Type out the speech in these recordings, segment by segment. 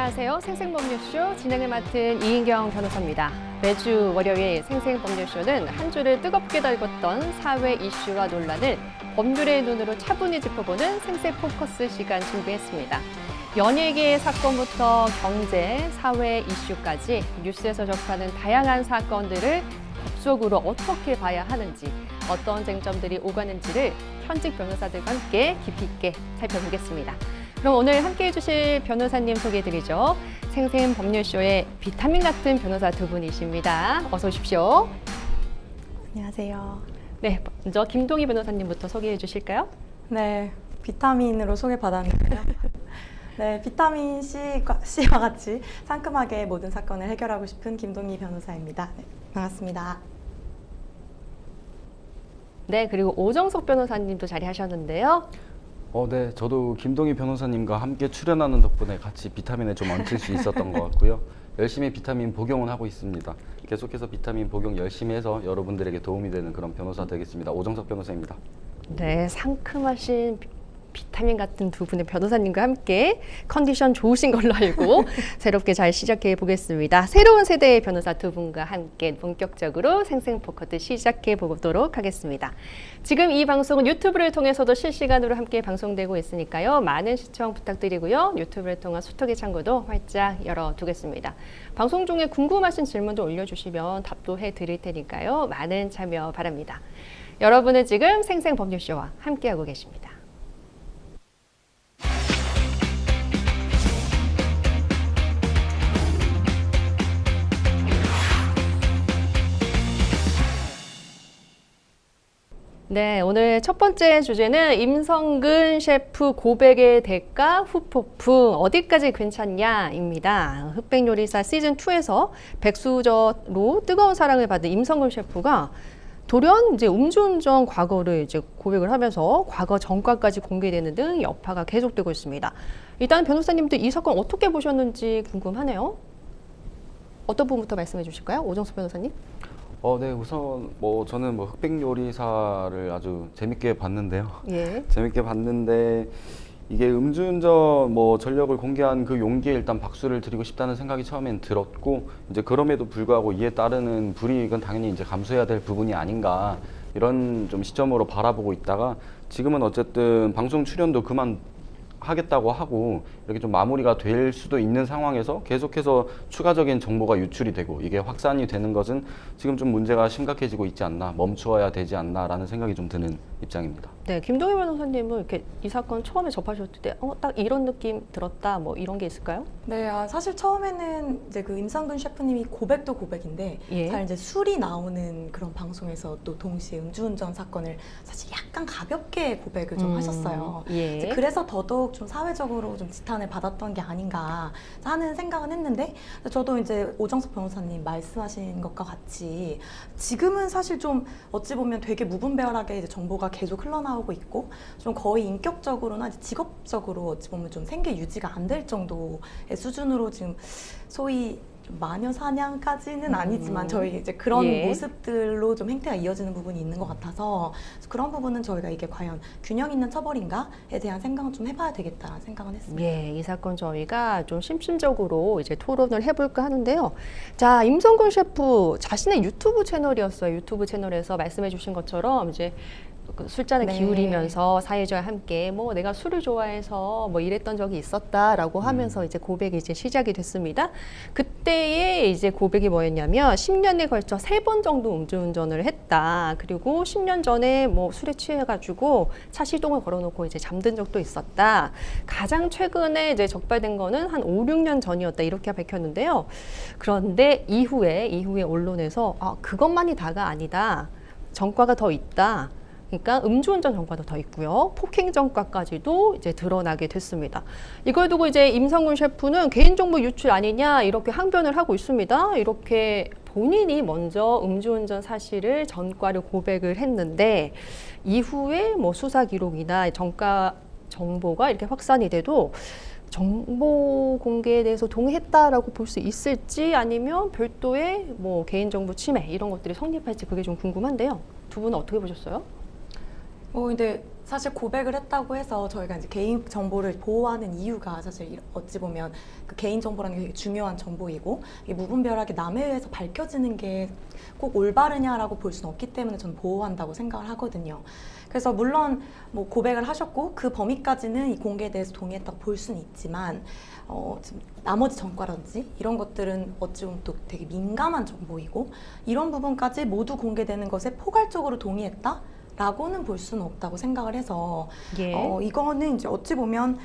안녕하세요. 생생법률쇼 진행을 맡은 이인경 변호사입니다. 매주 월요일 생생법률쇼는 한 주를 뜨겁게 달궜던 사회 이슈와 논란을 법률의 눈으로 차분히 짚어보는 생생포커스 시간 준비했습니다. 연예계 사건부터 경제, 사회 이슈까지 뉴스에서 접하는 다양한 사건들을 법적으로 어떻게 봐야 하는지, 어떤 쟁점들이 오가는지를 현직 변호사들과 함께 깊이 있게 살펴보겠습니다. 그럼 오늘 함께해 주실 변호사님 소개해드리죠. 생생법률쇼의 비타민 같은 변호사 두 분이십니다. 어서 오십시오. 안녕하세요. 네, 먼저 김동희 변호사님부터 소개해 주실까요? 네, 비타민으로 소개받았는데요. 네, 비타민 C와 같이 상큼하게 모든 사건을 해결하고 싶은 김동희 변호사입니다. 네, 반갑습니다. 네, 그리고 오정석 변호사님도 자리하셨는데요. 네, 저도 김동희 변호사님과 함께 출연하는 덕분에 같이 비타민에 좀 얹힐 수 있었던 것 같고요. 열심히 비타민 복용은 하고 있습니다. 계속해서 비타민 복용 열심히 해서 여러분들에게 도움이 되는 그런 변호사 되겠습니다. 오정석 변호사입니다. 네, 상큼하신 비타민 같은 두 분의 변호사님과 함께 컨디션 좋으신 걸로 알고 새롭게 잘 시작해 보겠습니다. 새로운 세대의 변호사 두 분과 함께 본격적으로 생생포커스 시작해 보도록 하겠습니다. 지금 이 방송은 유튜브를 통해서도 실시간으로 함께 방송되고 있으니까요. 많은 시청 부탁드리고요. 유튜브를 통한 소통의 창구도 활짝 열어두겠습니다. 방송 중에 궁금하신 질문도 올려주시면 답도 해드릴 테니까요. 많은 참여 바랍니다. 여러분은 지금 생생법률쇼와 함께하고 계십니다. 네, 오늘 첫 번째 주제는 임성근 셰프 고백의 대가 후폭풍 어디까지 괜찮냐입니다. 흑백요리사 시즌2에서 백수저로 뜨거운 사랑을 받은 임성근 셰프가 돌연 이제 음주운전 과거를 이제 고백을 하면서 과거 전과까지 공개되는 등 여파가 계속되고 있습니다. 일단 변호사님도 이 사건 어떻게 보셨는지 궁금하네요. 어떤 부분부터 말씀해 주실까요? 오정수 변호사님? 네, 우선 저는 흑백요리사를 아주 재밌게 봤는데요. 예. 재밌게 봤는데 이게 음주운전 전력을 공개한 그 용기에 일단 박수를 드리고 싶다는 생각이 처음엔 들었고, 이제 그럼에도 불구하고 이에 따르는 불이익은 당연히 이제 감수해야 될 부분이 아닌가, 이런 좀 시점으로 바라보고 있다가 지금은 어쨌든 방송 출연도 하겠다고 하고 이렇게 좀 마무리가 될 수도 있는 상황에서 계속해서 추가적인 정보가 유출이 되고 이게 확산이 되는 것은 지금 좀 문제가 심각해지고 있지 않나, 멈추어야 되지 않나라는 생각이 좀 드는 입장입니다. 네, 김동희 변호사님은 이렇게 이 사건 처음에 접하셨을 때 딱 이런 느낌 들었다, 이런 게 있을까요? 네, 사실 처음에는 이제 그 임성근 셰프님이 고백도 고백인데, 예. 잘 이제 술이 나오는 그런 방송에서 또 동시에 음주운전 사건을 사실 약간 가볍게 고백을 좀 하셨어요. 예. 이제 그래서 더더욱 좀 사회적으로 좀 지탄을 받았던 게 아닌가 하는 생각은 했는데, 저도 이제 오정석 변호사님 말씀하신 것과 같이 지금은 사실 좀 어찌 보면 되게 무분별하게 이제 정보가 계속 흘러나오고 있고, 좀 거의 인격적으로나 이제 직업적으로 어찌 보면 좀 생계 유지가 안 될 정도의 수준으로 지금 소위 마녀 사냥까지는 아니지만 저희 이제 그런 예. 모습들로 좀 행태가 이어지는 부분이 있는 것 같아서, 그런 부분은 저희가 이게 과연 균형 있는 처벌인가에 대한 생각은 좀 해봐야 되겠다 생각은 했습니다. 예, 이 사건 저희가 좀 심층적으로 이제 토론을 해볼까 하는데요. 자, 임성근 셰프 자신의 유튜브 채널이었어요. 유튜브 채널에서 말씀해주신 것처럼 이제 그 술잔을 네. 기울이면서 사회자와 함께 내가 술을 좋아해서 이랬던 적이 있었다라고 하면서 이제 고백이 이제 시작이 됐습니다. 그때의 이제 고백이 뭐였냐면 10년에 걸쳐 3번 정도 음주운전을 했다. 그리고 10년 전에 술에 취해가지고 차 시동을 걸어놓고 이제 잠든 적도 있었다. 가장 최근에 이제 적발된 거는 한 5, 6년 전이었다. 이렇게 밝혔는데요. 그런데 이후에 언론에서 그것만이 다가 아니다. 전과가 더 있다. 그러니까 음주운전 전과도 더 있고요. 폭행 전과까지도 이제 드러나게 됐습니다. 이걸 두고 이제 임성근 셰프는 개인정보 유출 아니냐 이렇게 항변을 하고 있습니다. 이렇게 본인이 먼저 음주운전 사실을 전과를 고백을 했는데 이후에 수사 기록이나 전과 정보가 이렇게 확산이 돼도 정보 공개에 대해서 동의했다라고 볼 수 있을지, 아니면 별도의 개인정보 침해 이런 것들이 성립할지 그게 좀 궁금한데요. 두 분은 어떻게 보셨어요? 근데 사실 고백을 했다고 해서 저희가 이제 개인 정보를 보호하는 이유가 사실 어찌 보면 그 개인 정보라는 게 되게 중요한 정보이고 이게 무분별하게 남에 의해서 밝혀지는 게 꼭 올바르냐라고 볼 수는 없기 때문에 저는 보호한다고 생각을 하거든요. 그래서 물론 뭐 고백을 하셨고 그 범위까지는 이 공개에 대해서 동의했다고 볼 수는 있지만 지금 나머지 전과라든지 이런 것들은 어찌 보면 또 되게 민감한 정보이고 이런 부분까지 모두 공개되는 것에 포괄적으로 동의했다? 라고는 볼 수는 없다고 생각을 해서 예. 이거는 이제 어찌 보면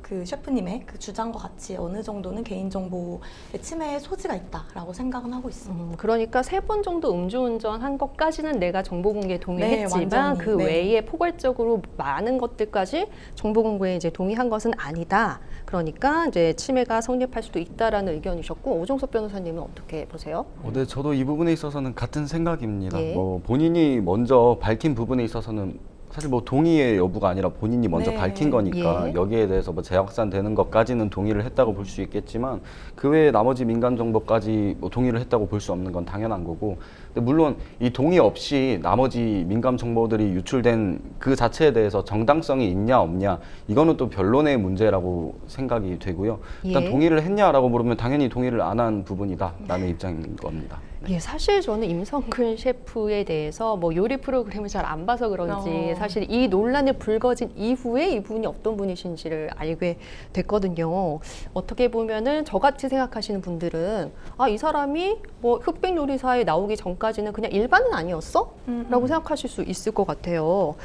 그 셰프님의 그 주장과 같이 어느 정도는 개인정보의 침해의 소지가 있다라고 생각은 하고 있습니다. 그러니까 3번 정도 음주운전 한 것까지는 내가 정보 공개에 동의했지만 완전히, 그 네. 외에 포괄적으로 많은 것들까지 정보 공개에 이제 동의한 것은 아니다. 그러니까 이제 침해가 성립할 수도 있다라는 의견이셨고 오종석 변호사님은 어떻게 보세요? 네, 저도 이 부분에 있어서는 같은 생각입니다. 예. 뭐 본인이 먼저 밝힌 부분에 있어서는 사실 뭐 동의의 여부가 아니라 본인이 먼저 네. 밝힌 거니까 예. 여기에 대해서 뭐 재확산되는 것까지는 동의를 했다고 볼 수 있겠지만 그 외에 나머지 민간 정보까지 뭐 동의를 했다고 볼 수 없는 건 당연한 거고, 근데 물론 이 동의 없이 나머지 민감 정보들이 유출된 그 자체에 대해서 정당성이 있냐 없냐 이거는 또 변론의 문제라고 생각이 되고요. 일단 예. 동의를 했냐라고 물으면 당연히 동의를 안 한 부분이다라는 입장인 겁니다. 예, 사실 저는 임성근 셰프에 대해서 뭐 요리 프로그램을 잘 안 봐서 그런지 사실 이 논란이 불거진 이후에 이분이 어떤 분이신지를 알게 됐거든요. 어떻게 보면은 저같이 생각하시는 분들은 이 사람이 뭐 흑백 요리사에 나오기 전까지는 그냥 일반은 아니었어? 라고 생각하실 수 있을 것 같아요.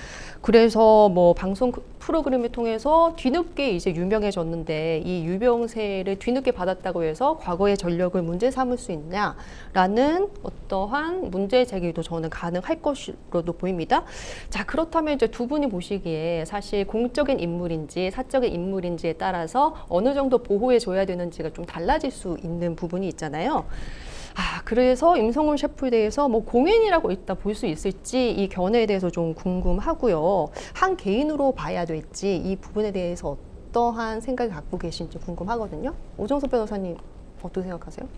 그래서 뭐 방송 프로그램을 통해서 뒤늦게 이제 유명해졌는데 이 유명세를 뒤늦게 받았다고 해서 과거의 전력을 문제 삼을 수 있냐라는 어떠한 문제 제기도 저는 가능할 것으로도 보입니다. 자, 그렇다면 이제 두 분이 보시기에 사실 공적인 인물인지 사적인 인물인지에 따라서 어느 정도 보호해줘야 되는지가 좀 달라질 수 있는 부분이 있잖아요. 그래서 임성근 셰프에 대해서 뭐 공인이라고 일단 볼 수 있을지 이 견해에 대해서 좀 궁금하고요. 한 개인으로 봐야 될지 이 부분에 대해서 어떠한 생각을 갖고 계신지 궁금하거든요. 오정석 변호사님 어떻게 생각하세요?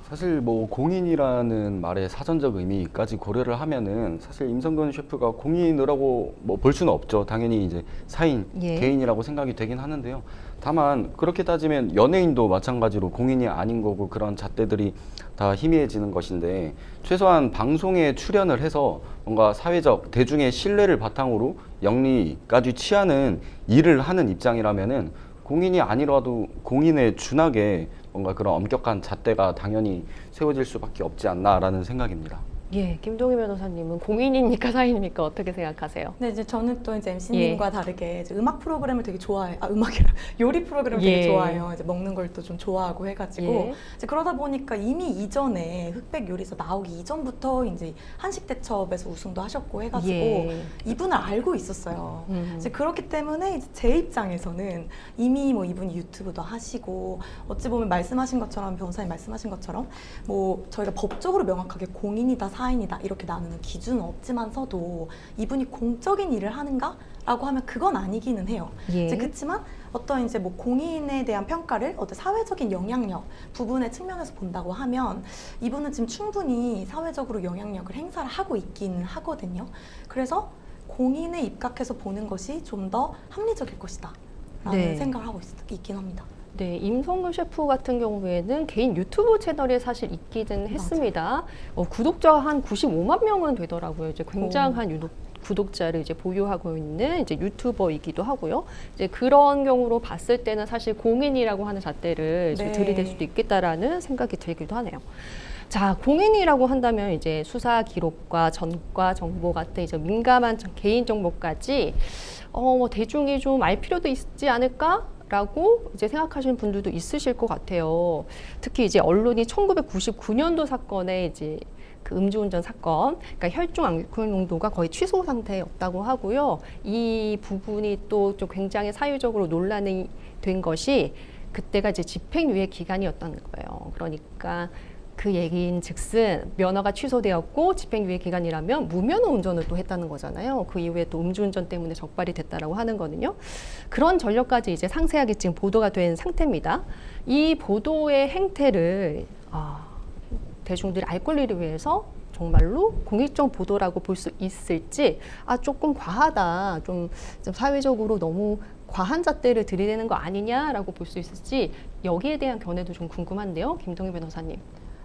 사실 뭐 공인이라는 말의 사전적 의미까지 고려를 하면은 사실 임성근 셰프가 공인이라고 뭐 볼 수는 없죠. 당연히 이제 사인, 예. 개인이라고 생각이 되긴 하는데요. 다만 그렇게 따지면 연예인도 마찬가지로 공인이 아닌 거고 그런 잣대들이 다 희미해지는 것인데, 최소한 방송에 출연을 해서 뭔가 사회적 대중의 신뢰를 바탕으로 영리까지 취하는 일을 하는 입장이라면은 공인이 아니라도 공인에 준하게 뭔가 그런 엄격한 잣대가 당연히 세워질 수밖에 없지 않나라는 생각입니다. 예, 김동희 변호사님은 공인입니까 사인입니까 어떻게 생각하세요? 근데 이제 저는 또 이제 MC님과 다르게 이제 음악 프로그램을 되게 좋아해요. 음악이라 요리 프로그램을 되게 예. 좋아해요. 이제 먹는 걸 또 좀 좋아하고 해가지고 예. 이제 그러다 보니까 이미 이전에 흑백 요리사 나오기 이전부터 이제 한식 대첩에서 우승도 하셨고 해가지고 예. 이분을 알고 있었어요. 이제 그렇기 때문에 이제 제 입장에서는 이미 뭐 이분이 유튜브도 하시고 어찌 보면 말씀하신 것처럼 변호사님 말씀하신 것처럼 뭐 저희가 법적으로 명확하게 공인이다 사인이다 이렇게 나누는 기준은 없지만서도 이분이 공적인 일을 하는가? 라고 하면 그건 아니기는 해요. 예. 이제 그렇지만 어떤 이제 뭐 공인에 대한 평가를 어떤 사회적인 영향력 부분의 측면에서 본다고 하면 이분은 지금 충분히 사회적으로 영향력을 행사를 하고 있긴 하거든요. 그래서 공인에 입각해서 보는 것이 좀 더 합리적일 것이다 라는 네. 생각을 하고 있긴 합니다. 네, 임성근 셰프 같은 경우에는 개인 유튜브 채널이 사실 있기는 했습니다. 구독자가 한 95만 명은 되더라고요. 이제 굉장한 구독자를 이제 보유하고 있는 이제 유튜버이기도 하고요. 이제 그런 경우로 봤을 때는 사실 공인이라고 하는 잣대를 좀 네. 들이댈 수도 있겠다라는 생각이 들기도 하네요. 자, 공인이라고 한다면 이제 수사 기록과 전과 정보 같은 이제 민감한 개인 정보까지 대중이 좀 알 필요도 있지 않을까? 라고 이제 생각하시는 분들도 있으실 것 같아요. 특히 이제 언론이 1999년도 사건에 이제 그 음주운전 사건, 그러니까 혈중 알코올 농도가 거의 취소 상태였다고 하고요. 이 부분이 또 좀 굉장히 사회적으로 논란이 된 것이 그때가 이제 집행유예 기간이었다는 거예요. 그러니까 그 얘기인 즉슨 면허가 취소되었고 집행유예 기간이라면 무면허 운전을 또 했다는 거잖아요. 그 이후에 또 음주운전 때문에 적발이 됐다라고 하는 거는요. 그런 전력까지 이제 상세하게 지금 보도가 된 상태입니다. 이 보도의 행태를 대중들이 알 권리를 위해서 정말로 공익적 보도라고 볼 수 있을지, 조금 과하다, 좀 사회적으로 너무 과한 잣대를 들이대는 거 아니냐라고 볼 수 있을지, 여기에 대한 견해도 좀 궁금한데요, 김동희 변호사님.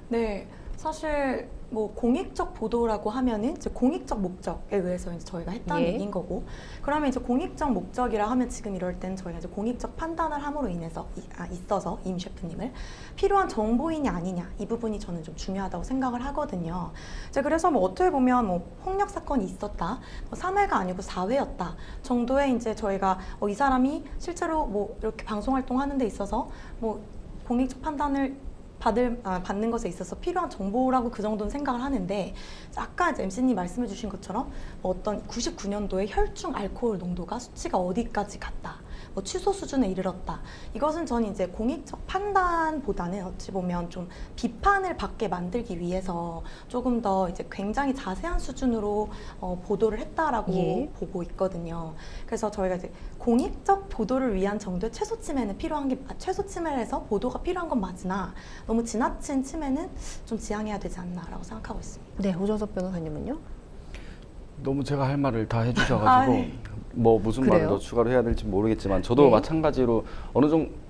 네, 사실 뭐 공익적 보도라고 하면은 이제 공익적 목적에 의해서 이제 저희가 했다는 예. 얘기인 거고, 그러면 이제 공익적 목적이라 하면 지금 이럴 땐 저희가 이제 공익적 판단을 함으로 인해서 있어서 임 셰프님을 필요한 정보인이 아니냐, 이 부분이 저는 좀 중요하다고 생각을 하거든요. 이제 그래서 뭐 어떻게 보면 뭐 폭력 사건이 있었다, 뭐 3회가 아니고 4회였다 정도의 이제 저희가 이 사람이 실제로 뭐 이렇게 방송 활동하는 데 있어서 뭐 공익적 판단을 받는 것에 있어서 필요한 정보라고 그 정도는 생각을 하는데, 아까 이제 MC님 말씀해 주신 것처럼 어떤 99년도에 혈중 알코올 농도가 수치가 어디까지 갔다, 뭐 취소 수준에 이르렀다, 이것은 저는 이제 공익적 판단보다는 어찌 보면 좀 비판을 받게 만들기 위해서 조금 더 이제 굉장히 자세한 수준으로 보도를 했다라고 예. 보고 있거든요. 그래서 저희가 이제 공익적 보도를 위한 정도의 최소 침해는 필요한 게, 최소 침해를 해서 보도가 필요한 건 맞으나 너무 지나친 침해는 좀 지양해야 되지 않나라고 생각하고 있습니다. 네, 오정석 변호사님은요? 너무 제가 할 말을 다 해주셔가지고 아, 네. 뭐 무슨 말을 그래요? 더 추가로 해야 될지 모르겠지만, 저도 네. 마찬가지로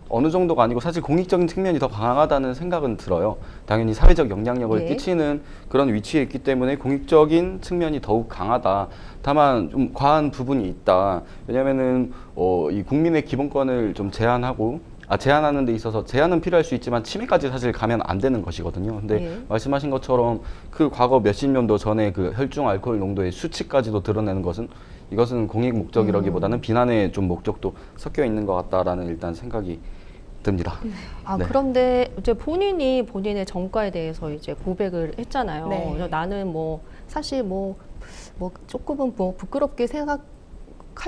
어느 정도가 아니고 사실 공익적인 측면이 더 강하다는 생각은 들어요. 당연히 사회적 영향력을 예. 끼치는 그런 위치에 있기 때문에 공익적인 측면이 더욱 강하다. 다만 좀 과한 부분이 있다. 왜냐면은 이 국민의 기본권을 좀 제한하는 데 있어서 제한은 필요할 수 있지만 침해까지 사실 가면 안 되는 것이거든요. 근데 예. 말씀하신 것처럼 그 과거 몇십 년도 전에 그 혈중 알코올 농도의 수치까지도 드러내는 것은, 이것은 공익 목적이라기보다는 비난의 좀 목적도 섞여 있는 것 같다라는 일단 생각이 듭니다. 네. 그런데 이제 본인이 본인의 전과에 대해서 이제 고백을 했잖아요. 네. 그래서 나는 뭐 사실 뭐 조금은 뭐 부끄럽게 생각할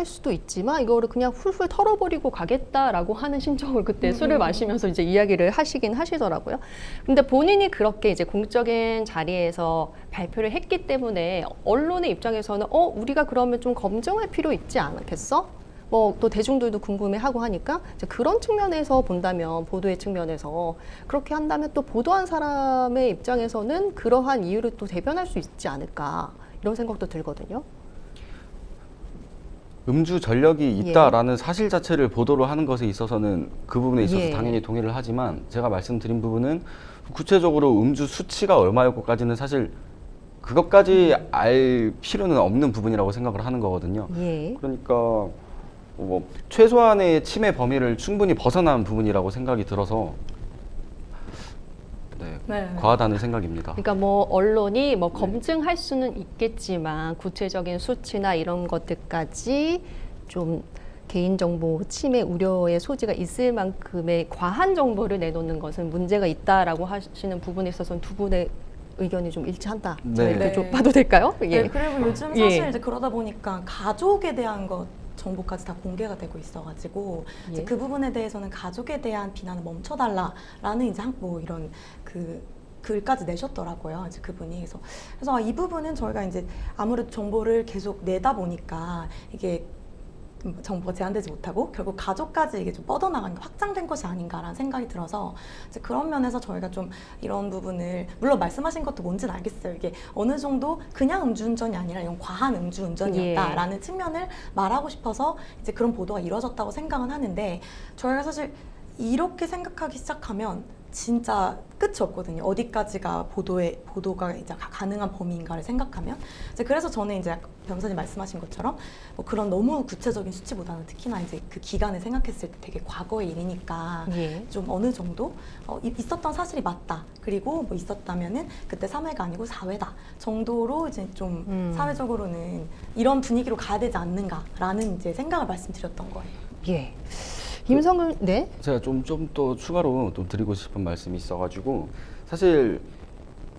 수도 있지만 이거를 그냥 훌훌 털어버리고 가겠다라고 하는 심정을 그때 술을 마시면서 이제 이야기를 하시긴 하시더라고요. 근데 본인이 그렇게 이제 공적인 자리에서 발표를 했기 때문에 언론의 입장에서는 우리가 그러면 좀 검증할 필요 있지 않겠어? 뭐 또 대중들도 궁금해하고 하니까 이제 그런 측면에서 본다면, 보도의 측면에서 그렇게 한다면 또 보도한 사람의 입장에서는 그러한 이유를 또 대변할 수 있지 않을까, 이런 생각도 들거든요. 음주 전력이 있다라는 사실 자체를 보도를 하는 것에 있어서는 그 부분에 있어서 예. 당연히 동의를 하지만, 제가 말씀드린 부분은 구체적으로 음주 수치가 얼마였고까지는 사실 그것까지 알 필요는 없는 부분이라고 생각을 하는 거거든요. 예. 그러니까 뭐 최소한의 침해 범위를 충분히 벗어난 부분이라고 생각이 들어서 네. 과하다는 생각입니다. 그러니까 뭐 언론이 뭐 검증할 수는 있겠지만 구체적인 수치나 이런 것들까지 좀 개인정보 침해 우려의 소지가 있을 만큼의 과한 정보를 내놓는 것은 문제가 있다라고 하시는 부분에 있어서는 두 분의 의견이 좀 일치한다. 네. 이렇게 네. 좀 봐도 될까요? 네, 그리고 요즘 예. 사실 이제 그러다 보니까 가족에 대한 것 정보까지 다 공개가 되고 있어가지고 이제 예. 그 부분에 대해서는 가족에 대한 비난을 멈춰달라라는 이제 뭐 이런 그 글까지 내셨더라고요. 이제 그분이. 그래서 이 부분은 저희가 이제 아무래도 정보를 계속 내다 보니까 이게 정보가 제한되지 못하고 결국 가족까지 이게 좀 뻗어나간 게 확장된 것이 아닌가라는 생각이 들어서 이제 그런 면에서 저희가 좀 이런 부분을, 물론 말씀하신 것도 뭔지는 알겠어요. 이게 어느 정도 그냥 음주운전이 아니라 이런 과한 음주운전이었다라는 측면을 말하고 싶어서 이제 그런 보도가 이루어졌다고 생각은 하는데, 저희가 사실 이렇게 생각하기 시작하면 진짜 끝이 없거든요. 어디까지가 보도가 이제 가능한 범위인가를 생각하면. 이제 그래서 저는 이제 변호사님 말씀하신 것처럼 뭐 그런 너무 구체적인 수치보다는 특히나 이제 그 기간을 생각했을 때 되게 과거의 일이니까 예. 좀 어느 정도 있었던 사실이 맞다. 그리고 뭐 있었다면은 그때 3회가 아니고 4회다 정도로 이제 좀 사회적으로는 이런 분위기로 가야 되지 않는가라는 이제 생각을 말씀드렸던 거예요. 예. 김성근, 네? 제가 좀 또 추가로 좀 드리고 싶은 말씀이 있어가지고, 사실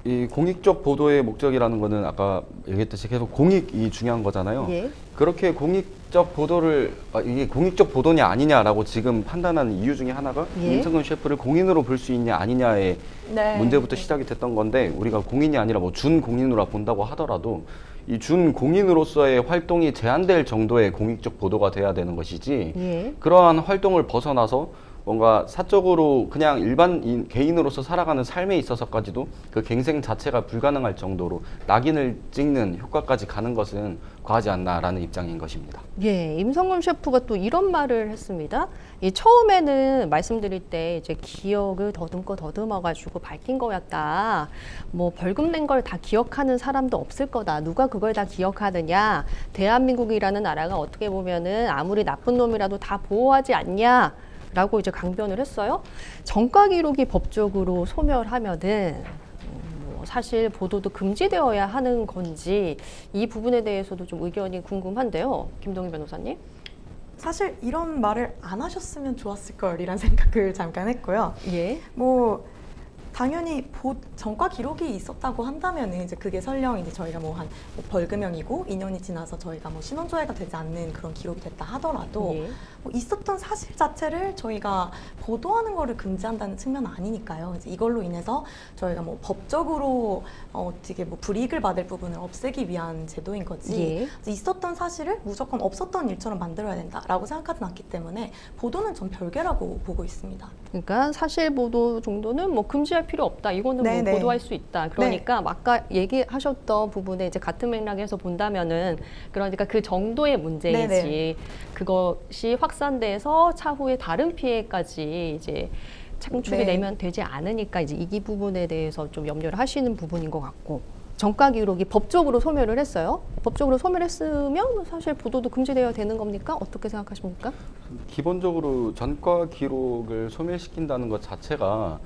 이 공익적 보도의 목적이라는 거는 아까 얘기했듯이 계속 공익이 중요한 거잖아요. 예. 그렇게 공익적 보도를 이게 공익적 보도냐 아니냐라고 지금 판단하는 이유 중에 하나가 예. 임성근 셰프를 공인으로 볼 수 있냐 아니냐의 네. 문제부터 시작이 됐던 건데, 우리가 공인이 아니라 뭐 준공인으로 본다고 하더라도 이 준공인으로서의 활동이 제한될 정도의 공익적 보도가 돼야 되는 것이지, 예. 그러한 활동을 벗어나서 뭔가 사적으로 그냥 일반 개인으로서 살아가는 삶에 있어서까지도 그 갱생 자체가 불가능할 정도로 낙인을 찍는 효과까지 가는 것은 과하지 않나라는 입장인 것입니다. 예, 임성근 셰프가 또 이런 말을 했습니다. 이 처음에는 말씀드릴 때 이제 기억을 더듬어가지고 밝힌 거였다. 뭐 벌금 낸 걸 다 기억하는 사람도 없을 거다. 누가 그걸 다 기억하느냐. 대한민국이라는 나라가 어떻게 보면은 아무리 나쁜 놈이라도 다 보호하지 않냐. 라고 이제 강변을 했어요. 전과 기록이 법적으로 소멸하면은 사실 보도도 금지되어야 하는 건지 이 부분에 대해서도 좀 의견이 궁금한데요. 김동희 변호사님. 사실 이런 말을 안 하셨으면 좋았을 걸이란 생각을 잠깐 했고요. 예. 뭐 당연히 전과 기록이 있었다고 한다면 이제 그게 설령 이제 저희가 뭐 한 벌금형이고 2년이 지나서 저희가 뭐 신원조회가 되지 않는 그런 기록이 됐다 하더라도 예. 뭐 있었던 사실 자체를 저희가 보도하는 거를 금지한다는 측면은 아니니까요. 이제 이걸로 인해서 저희가 뭐 법적으로 어떻게 뭐 불이익을 받을 부분을 없애기 위한 제도인 거지. 예. 있었던 사실을 무조건 없었던 일처럼 만들어야 된다라고 생각하진 않기 때문에 보도는 전 별개라고 보고 있습니다. 그러니까 사실 보도 정도는 뭐 금지할 필요 없다. 이거는 뭐 네네. 보도할 수 있다. 그러니까 아까 얘기하셨던 부분에 이제 같은 맥락에서 본다면은 그러니까 그 정도의 문제이지 네네. 그것이 확산돼서 차후에 다른 피해까지 이제 창출이 네. 되면 되지 않으니까 이제 이 부분에 대해서 좀 염려를 하시는 부분인 것 같고. 전과 기록이 법적으로 소멸을 했어요. 법적으로 소멸했으면 사실 보도도 금지되어야 되는 겁니까? 어떻게 생각하십니까? 기본적으로 전과 기록을 소멸시킨다는 것 자체가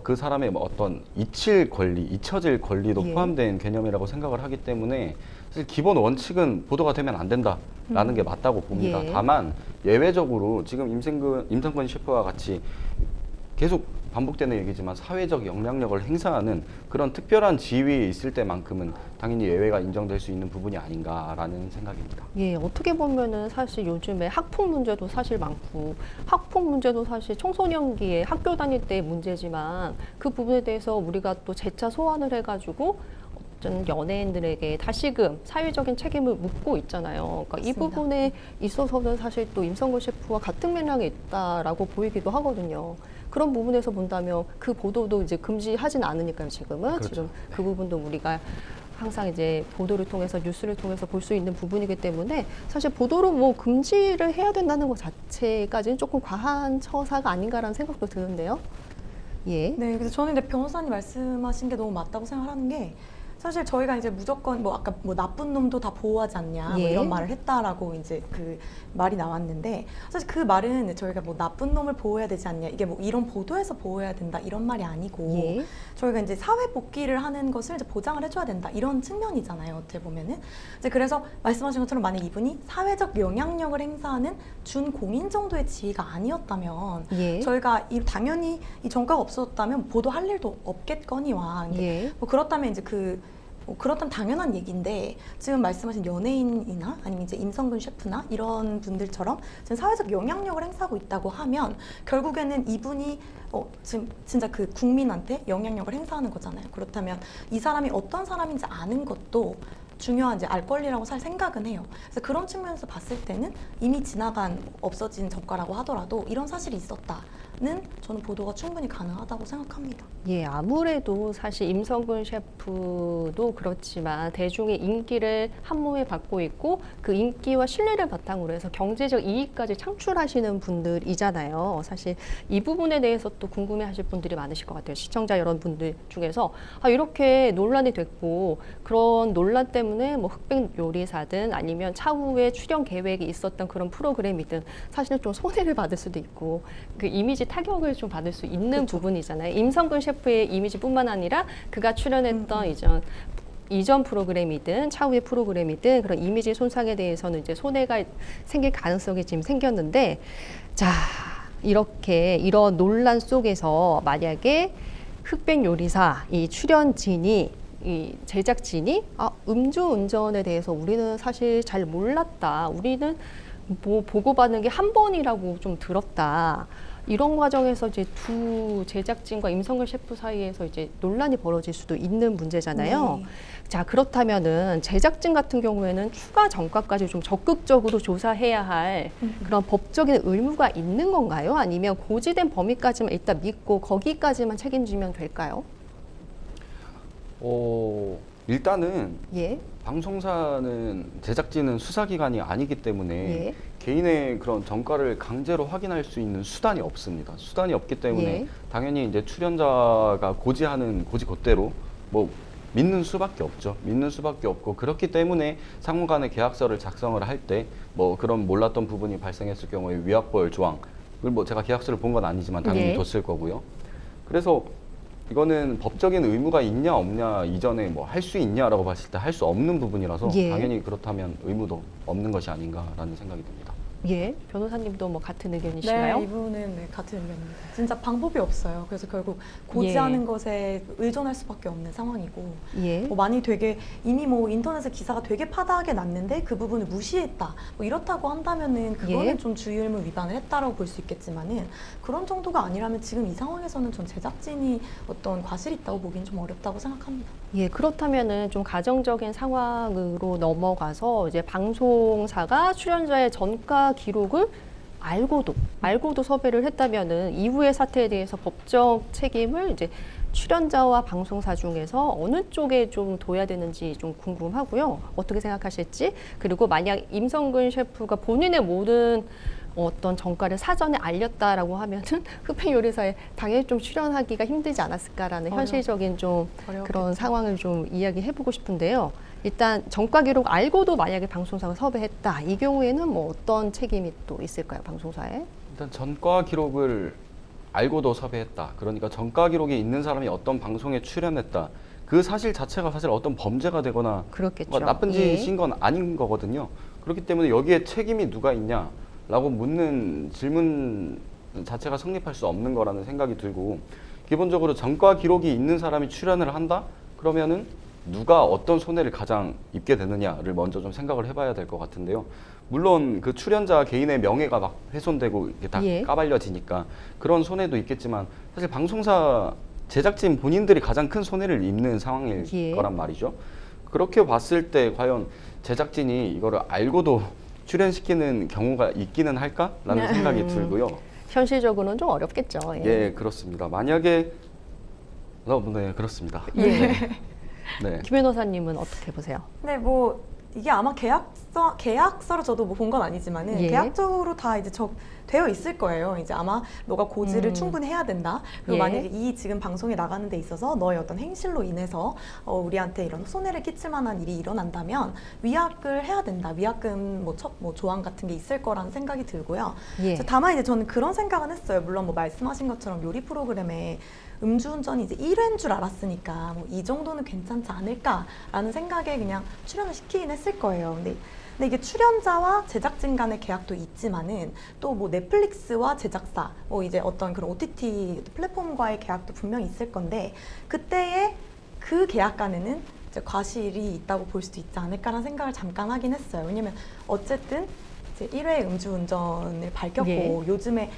그 사람의 뭐 어떤 잊혀질 권리도 예. 포함된 개념이라고 생각을 하기 때문에 사실 기본 원칙은 보도가 되면 안 된다라는 게 맞다고 봅니다. 예. 다만 예외적으로 지금 임성근 셰프와 같이 계속 반복되는 얘기지만 사회적 영향력을 행사하는 그런 특별한 지위에 있을 때만큼은 당연히 예외가 인정될 수 있는 부분이 아닌가라는 생각입니다. 예, 어떻게 보면은 사실 요즘에 학폭 문제도 사실 많고 학폭 문제도 사실 청소년기에 학교 다닐 때 문제지만 그 부분에 대해서 우리가 또 재차 소환을 해가지고 어떤 연예인들에게 다시금 사회적인 책임을 묻고 있잖아요. 그러니까 이 맞습니다. 부분에 있어서는 사실 또 임성근 셰프와 같은 맥락에 있다라고 보이기도 하거든요. 그런 부분에서 본다면 그 보도도 이제 금지하진 않으니까요, 지금은. 그렇죠. 지금 그 부분도 우리가 항상 이제 보도를 통해서 뉴스를 통해서 볼 수 있는 부분이기 때문에 사실 보도로 뭐 금지를 해야 된다는 것 자체까지는 조금 과한 처사가 아닌가라는 생각도 드는데요. 예. 네, 그래서 저는 근데 변호사님 말씀하신 게 너무 맞다고 생각하는 게 사실 저희가 이제 무조건 뭐 아까 뭐 나쁜 놈도 다 보호하지 않냐 뭐 예. 이런 말을 했다라고 이제 그 말이 나왔는데 사실 그 말은 저희가 뭐 나쁜 놈을 보호해야 되지 않냐 이게 뭐 이런 보도에서 보호해야 된다 이런 말이 아니고 예. 저희가 이제 사회 복귀를 하는 것을 이제 보장을 해줘야 된다 이런 측면이잖아요. 어떻게 보면은 이제 그래서 말씀하신 것처럼 만약 이분이 사회적 영향력을 행사하는 준공인 정도의 지위가 아니었다면 예. 저희가 당연히 이 전과가 없었다면 보도할 일도 없겠거니와 예. 뭐 그렇다면 이제 그렇다면 당연한 얘기인데 지금 말씀하신 연예인이나 아니면 이제 임성근 셰프나 이런 분들처럼 지금 사회적 영향력을 행사하고 있다고 하면 결국에는 이분이 지금 진짜 그 국민한테 영향력을 행사하는 거잖아요. 그렇다면 이 사람이 어떤 사람인지 아는 것도 중요한 이제 알 권리라고 살 생각은 해요. 그래서 그런 측면에서 봤을 때는 이미 지나간 없어진 전과라고 하더라도 이런 사실이 있었다는 저는 보도가 충분히 가능하다고 생각합니다. 예, 아무래도 사실 임성근 셰프도 그렇지만 대중의 인기를 한 몸에 받고 있고 그 인기와 신뢰를 바탕으로 해서 경제적 이익까지 창출하시는 분들이잖아요. 사실 이 부분에 대해서 또 궁금해하실 분들이 많으실 것 같아요. 시청자 여러분들 중에서 이렇게 논란이 됐고 그런 논란 때문에 뭐 흑백 요리사든 아니면 차후에 출연 계획이 있었던 그런 프로그램이든 사실은 좀 손해를 받을 수도 있고 그 이미지 타격을 좀 받을 수 있는 부분이잖아요. 임성근 셰프의 이미지뿐만 아니라 그가 출연했던 이전 프로그램이든 차후의 프로그램이든 그런 이미지 손상에 대해서는 이제 손해가 생길 가능성이 지금 생겼는데 자 이렇게 이런 논란 속에서 만약에 흑백 요리사 이 출연진이 이 제작진이 음주운전에 대해서 우리는 사실 잘 몰랐다. 우리는 뭐 보고받는 게 한 번이라고 좀 들었다. 이런 과정에서 이제 두 제작진과 임성근 셰프 사이에서 이제 논란이 벌어질 수도 있는 문제잖아요. 네. 자, 그렇다면은 제작진 같은 경우에는 추가 정가까지 좀 적극적으로 조사해야 할 그런 법적인 의무가 있는 건가요? 아니면 고지된 범위까지만 일단 믿고 거기까지만 책임지면 될까요? 일단은 예. 방송사는 제작진은 수사기관이 아니기 때문에 예. 개인의 그런 정가를 강제로 확인할 수 있는 수단이 없습니다. 수단이 없기 때문에 예. 당연히 이제 출연자가 고지하는 고지 곧대로 뭐 믿는 수밖에 없죠. 믿는 수밖에 없고 그렇기 때문에 상호간의 계약서를 작성을 할 때 뭐 그런 몰랐던 부분이 발생했을 경우에 위약벌 조항을 뭐 제가 계약서를 본 건 아니지만 당연히 예. 뒀을 거고요. 그래서 이거는 법적인 의무가 있냐 없냐 이전에 뭐 할 수 있냐라고 봤을 때 할 수 없는 부분이라서 예. 당연히 그렇다면 의무도 없는 것이 아닌가라는 생각이 듭니다. 예. 변호사님도 뭐 같은 의견이신가요? 네, 이 부분은 네, 같은 의견입니다. 진짜 방법이 없어요. 그래서 결국 고지하는 예. 것에 의존할 수밖에 없는 상황이고 예. 뭐 많이 되게 이미 뭐 인터넷에 기사가 되게 파다하게 났는데 그 부분을 무시했다. 뭐 이렇다고 한다면은 그거는 예. 좀 주의의무 위반을 했다라고 볼 수 있겠지만은 그런 정도가 아니라면 지금 이 상황에서는 전 제작진이 어떤 과실이 있다고 보기는 좀 어렵다고 생각합니다. 예, 그렇다면은 좀 가정적인 상황으로 넘어가서 이제 방송사가 출연자의 전가 기록을 알고도 섭외를 했다면은 이후의 사태에 대해서 법적 책임을 이제 출연자와 방송사 중에서 어느 쪽에 좀 둬야 되는지 좀 궁금하고요. 어떻게 생각하실지. 그리고 만약 임성근 셰프가 본인의 모든 어떤 정가를 사전에 알렸다라고 하면은 흑백 요리사에 당연히 좀 출연하기가 힘들지 않았을까라는 현실적인 좀 그런 어려웠겠죠. 상황을 좀 이야기해보고 싶은데요. 일단 정가 기록 알고도 만약에 방송사가 섭외했다. 이 경우에는 뭐 어떤 책임이 또 있을까요, 방송사에? 일단 전과 기록을 알고도 섭외했다. 그러니까 전과 기록이 있는 사람이 어떤 방송에 출연했다. 그 사실 자체가 사실 어떤 범죄가 되거나 그렇겠죠. 뭐 나쁜 예. 짓인 건 아닌 거거든요. 그렇기 때문에 여기에 책임이 누가 있냐라고 묻는 질문 자체가 성립할 수 없는 거라는 생각이 들고 기본적으로 전과 기록이 있는 사람이 출연을 한다? 그러면은 누가 어떤 손해를 가장 입게 되느냐를 먼저 좀 생각을 해봐야 될 것 같은데요. 물론 그 출연자 개인의 명예가 막 훼손되고 이게 다 예. 까발려지니까 그런 손해도 있겠지만 사실 방송사 제작진 본인들이 가장 큰 손해를 입는 상황일 예. 거란 말이죠. 그렇게 봤을 때 과연 제작진이 이거를 알고도 출연시키는 경우가 있기는 할까라는 생각이 들고요. 현실적으로는 좀 어렵겠죠. 예. 예, 그렇습니다. 만약에 네, 그렇습니다. 예. 네. 김 변호사님은 어떻게 보세요? 근데 뭐 이게 아마 계약서를 저도 뭐 본 건 아니지만은 예. 계약적으로 다 이제 되어 있을 거예요. 이제 아마 너가 고지를 충분히 해야 된다. 그리고 예. 만약에 이 지금 방송에 나가는 데 있어서 너의 어떤 행실로 인해서 우리한테 이런 손해를 끼칠 만한 일이 일어난다면 위약을 해야 된다. 위약금 뭐 조항 같은 게 있을 거라는 생각이 들고요. 예. 다만 이제 저는 그런 생각은 했어요. 물론 뭐 말씀하신 것처럼 요리 프로그램에 음주운전이 이제 1회인 줄 알았으니까 뭐 이 정도는 괜찮지 않을까라는 생각에 그냥 출연을 시키긴 했을 거예요. 근데 이게 출연자와 제작진 간의 계약도 있지만은 또 뭐 넷플릭스와 제작사, 뭐 이제 어떤 그런 OTT 플랫폼과의 계약도 분명히 있을 건데 그때의 그 계약간에는 이제 과실이 있다고 볼 수도 있지 않을까라는 생각을 잠깐 하긴 했어요. 왜냐면 어쨌든 이제 1회 음주운전을 밝혔고 예. 요즘에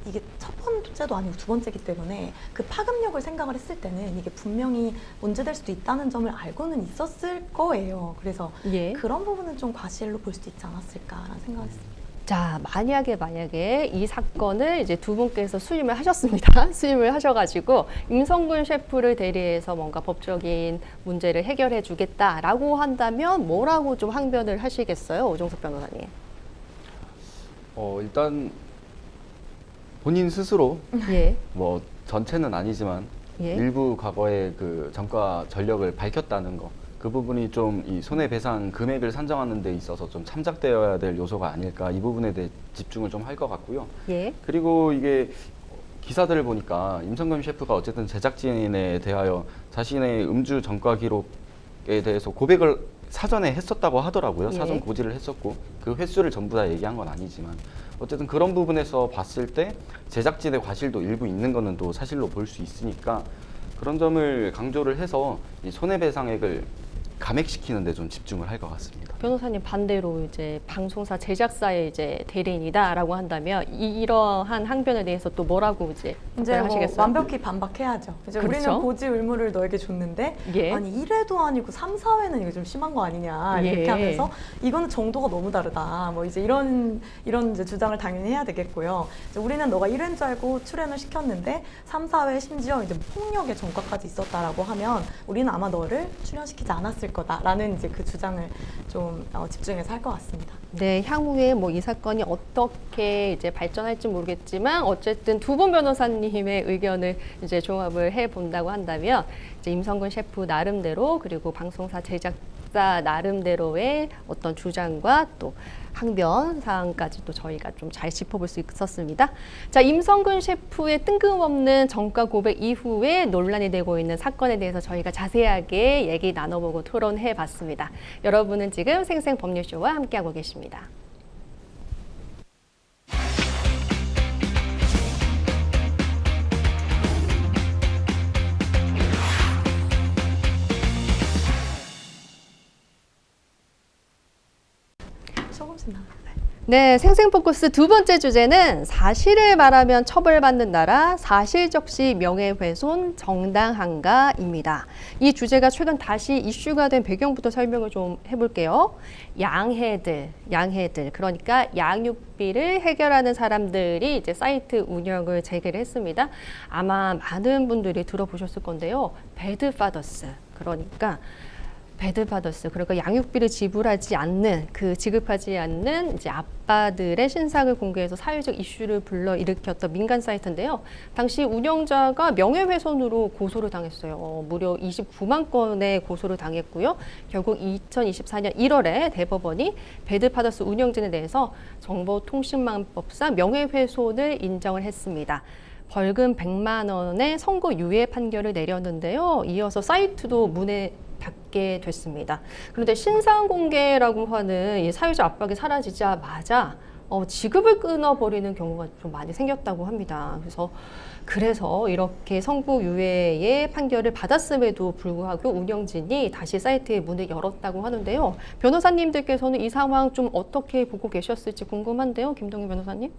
이게 첫 번째도 아니고 두 번째이기 때문에 그 파급력을 생각을 했을 때는 이게 분명히 문제될 수도 있다는 점을 알고는 있었을 거예요. 그래서 예. 그런 부분은 좀 과실로 볼 수도 있지 않았을까라는 생각을 했습니다. 자, 만약에 이 사건을 이제 두 분께서 수임을 하셨습니다. 수임을 하셔가지고 임성근 셰프를 대리해서 뭔가 법적인 문제를 해결해 주겠다라고 한다면 뭐라고 좀 항변을 하시겠어요, 오종석 변호사님? 일단 본인 스스로 예, 뭐 전체는 아니지만 예. 일부 과거의 그 전과 전력을 밝혔다는 거, 그 부분이 좀 이 손해배상 금액을 산정하는 데 있어서 좀 참작되어야 될 요소가 아닐까, 이 부분에 대해 집중을 좀 할 것 같고요. 예, 그리고 이게 기사들을 보니까 임성근 셰프가 어쨌든 제작진에 대하여 자신의 음주 전과 기록에 대해서 고백을 사전에 했었다고 하더라고요. 예. 사전 고지를 했었고 그 횟수를 전부 다 얘기한 건 아니지만 어쨌든 그런 부분에서 봤을 때 제작진의 과실도 일부 있는 거는 또 사실로 볼 수 있으니까 그런 점을 강조를 해서 이 손해배상액을 감액시키는 데 좀 집중을 할 것 같습니다. 변호사님 반대로 이제 방송사 제작사의 이제 대리인이다라고 한다면 이러한 항변에 대해서 또 뭐라고 이제 이제 뭐 하시겠어요? 완벽히 반박해야죠. 이제 그렇죠. 우리는 고지 의무를 너에게 줬는데 예. 아니 1회도 아니고 3, 4회는 이거 좀 심한 거 아니냐 이렇게 예. 하면서 이거는 정도가 너무 다르다. 뭐 이제 이런 이제 주장을 당연히 해야 되겠고요. 이제 우리는 너가 1회인 줄 알고 출연을 시켰는데 3, 4회 심지어 이제 폭력의 전과까지 있었다라고 하면 우리는 아마 너를 출연시키지 않았을 거다라는 이제 그 주장을 좀 집중해서 할 것 같습니다. 네, 향후에 뭐 이 사건이 어떻게 이제 발전할지 모르겠지만 어쨌든 두 분 변호사님의 의견을 이제 종합을 해 본다고 한다면 이제 임성근 셰프 나름대로 그리고 방송사 제작자 나름대로의 어떤 주장과 또 항변 사항까지 또 저희가 좀 잘 짚어볼 수 있었습니다. 자, 임성근 셰프의 뜬금없는 전과 고백 이후에 논란이 되고 있는 사건에 대해서 저희가 자세하게 얘기 나눠보고 토론해 봤습니다. 여러분은 지금 생생법률쇼와 함께하고 계십니다. 조금씩 나와요. 네, 생생포커스 두 번째 주제는 사실을 말하면 처벌받는 나라, 사실적시 명예훼손 정당한가입니다. 이 주제가 최근 다시 이슈가 된 배경부터 설명을 좀 해볼게요. 양해들, 그러니까 양육비를 해결하는 사람들이 이제 사이트 운영을 재개를 했습니다. 아마 많은 분들이 들어보셨을 건데요. 배드파더스, 그러니까 양육비를 지불하지 않는 지급하지 않는 이제 아빠들의 신상을 공개해서 사회적 이슈를 불러일으켰던 민간 사이트인데요. 당시 운영자가 명예훼손으로 고소를 당했어요. 무려 29만 건의 고소를 당했고요. 결국 2024년 1월에 대법원이 배드파더스 운영진에 대해서 정보통신망법상 명예훼손을 인정을 했습니다. 벌금 100만 원의 선고유예 판결을 내렸는데요. 이어서 사이트도 문에 닫게 됐습니다. 그런데 신상 공개라고 하는 이 사회적 압박이 사라지자마자 지급을 끊어버리는 경우가 좀 많이 생겼다고 합니다. 그래서 이렇게 선고유예의 판결을 받았음에도 불구하고 운영진이 다시 사이트의 문을 열었다고 하는데요. 변호사님들께서는 이 상황 좀 어떻게 보고 계셨을지 궁금한데요. 김동희 변호사님?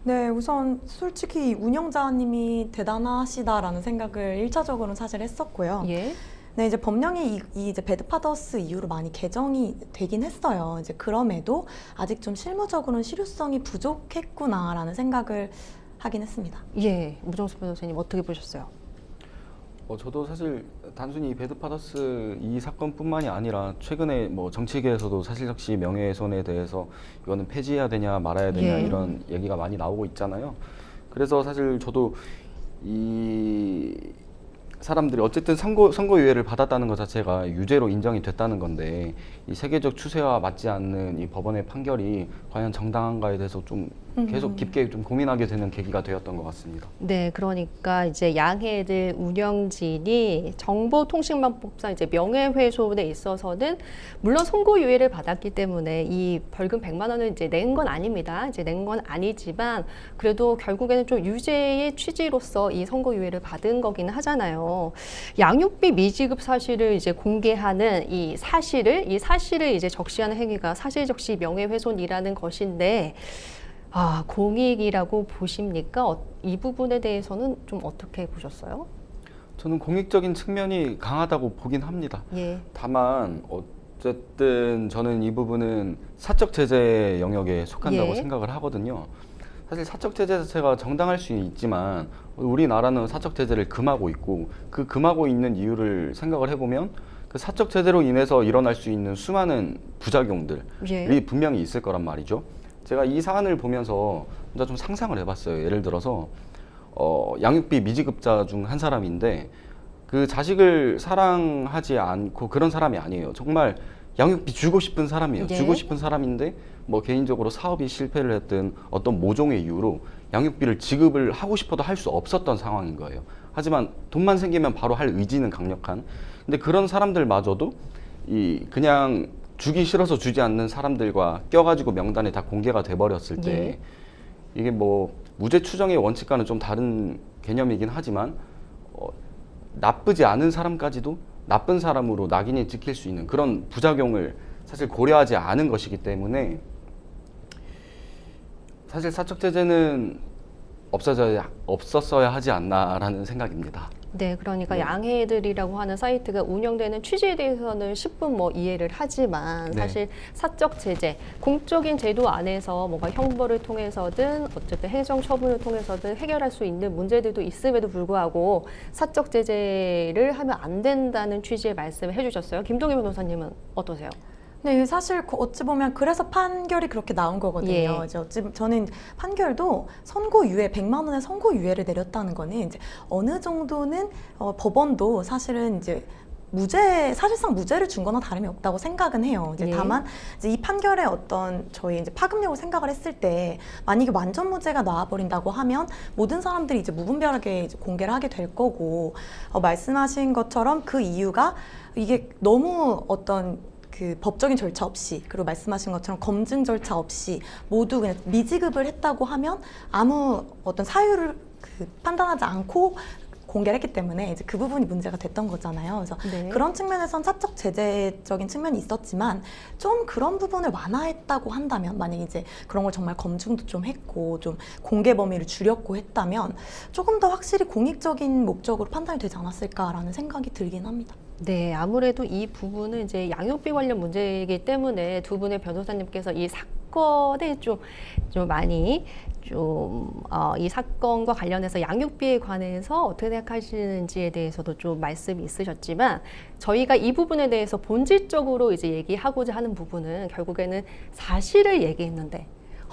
네, 우선 솔직히 운영자님이 대단하시다라는 생각을 1차적으로는 사실 했었고요. 예. 네, 이제 법령이 이제 배드파더스 이후로 많이 개정이 되긴 했어요. 이제 그럼에도 아직 좀 실무적으로는 실효성이 부족했구나라는 생각을 하긴 했습니다. 예, 무정수 변호사님 어떻게 보셨어요? 저도 사실 단순히 배드파더스 이 사건뿐만이 아니라 최근에 뭐 정치계에서도 사실적시 명예훼손에 대해서 이거는 폐지해야 되냐 말아야 되냐 예. 이런 얘기가 많이 나오고 있잖아요. 그래서 사실 저도 이 사람들이 어쨌든 선고유예를 받았다는 것 자체가 유죄로 인정이 됐다는 건데 이 세계적 추세와 맞지 않는 이 법원의 판결이 과연 정당한가에 대해서 좀 계속 깊게 좀 고민하게 되는 계기가 되었던 것 같습니다. 네, 그러니까 이제 양해들 운영진이 정보통신망법상 이제 명예훼손에 있어서는 물론 선고유예를 받았기 때문에 이 벌금 100만 원을 이제 낸 건 아닙니다. 이제 낸 건 아니지만 그래도 결국에는 좀 유죄의 취지로서 이 선고유예를 받은 거기는 하잖아요. 양육비 미지급 사실을 이제 공개하는 이 사실을 이제 적시하는 행위가 사실적시 명예훼손이라는 것인데. 공익이라고 보십니까? 이 부분에 대해서는 좀 어떻게 보셨어요? 저는 공익적인 측면이 강하다고 보긴 합니다. 예. 다만 어쨌든 저는 이 부분은 사적 제재 영역에 속한다고 예. 생각을 하거든요. 사실 사적 제재 자체가 정당할 수 있지만 우리나라는 사적 제재를 금하고 있고 그 금하고 있는 이유를 생각을 해보면 그 사적 제재로 인해서 일어날 수 있는 수많은 부작용들이 예. 분명히 있을 거란 말이죠. 제가 이 사안을 보면서 혼자 좀 상상을 해봤어요. 예를 들어서 양육비 미지급자 중 한 사람인데 그 자식을 사랑하지 않고 그런 사람이 아니에요. 정말 양육비 주고 싶은 사람이에요. 예. 주고 싶은 사람인데 뭐 개인적으로 사업이 실패를 했든 어떤 모종의 이유로 양육비를 지급을 하고 싶어도 할 수 없었던 상황인 거예요. 하지만 돈만 생기면 바로 할 의지는 강력한. 근데 그런 사람들마저도 그냥 주기 싫어서 주지 않는 사람들과 껴가지고 명단에 다 공개가 돼버렸을 때 예. 이게 뭐 무죄 추정의 원칙과는 좀 다른 개념이긴 하지만 나쁘지 않은 사람까지도 나쁜 사람으로 낙인이 찍힐 수 있는 그런 부작용을 사실 고려하지 않은 것이기 때문에 사실 사적 제재는 없었어야 하지 않나라는 생각입니다. 네, 그러니까 네. 양해들이라고 하는 사이트가 운영되는 취지에 대해서는 10분 뭐 이해를 하지만 네. 사실 사적 제재, 공적인 제도 안에서 뭔가 형벌을 통해서든 어쨌든 행정 처분을 통해서든 해결할 수 있는 문제들도 있음에도 불구하고 사적 제재를 하면 안 된다는 취지의 말씀을 해주셨어요. 김동희 변호사님은 어떠세요? 네, 사실 어찌 보면 그래서 판결이 그렇게 나온 거거든요. 예. 이제 저는 판결도 선고유예 100만 원의 선고유예를 내렸다는 거는 이제 어느 정도는 법원도 사실은 이제 사실상 무죄를 준 거나 다름이 없다고 생각은 해요. 이제 예. 다만 이제 이 판결의 어떤 저희 이제 파급력을 생각을 했을 때 만약에 완전 무죄가 나와버린다고 하면 모든 사람들이 이제 무분별하게 이제 공개를 하게 될 거고 말씀하신 것처럼 그 이유가 이게 너무 어떤 그 법적인 절차 없이 그리고 말씀하신 것처럼 검증 절차 없이 모두 그냥 미지급을 했다고 하면 아무 어떤 사유를 판단하지 않고 공개를 했기 때문에 이제 그 부분이 문제가 됐던 거잖아요. 그래서 네. 그런 측면에선 사적 제재적인 측면이 있었지만 좀 그런 부분을 완화했다고 한다면 만약에 이제 그런 걸 정말 검증도 좀 했고 좀 공개 범위를 줄였고 했다면 조금 더 확실히 공익적인 목적으로 판단이 되지 않았을까라는 생각이 들긴 합니다. 네, 아무래도 이 부분은 이제 양육비 관련 문제이기 때문에 두 분의 변호사님께서 이 사건에 좀 많이 이 사건과 관련해서 양육비에 관해서 어떻게 생각하시는지에 대해서도 좀 말씀이 있으셨지만 저희가 이 부분에 대해서 본질적으로 이제 얘기하고자 하는 부분은 결국에는 사실을 얘기했는데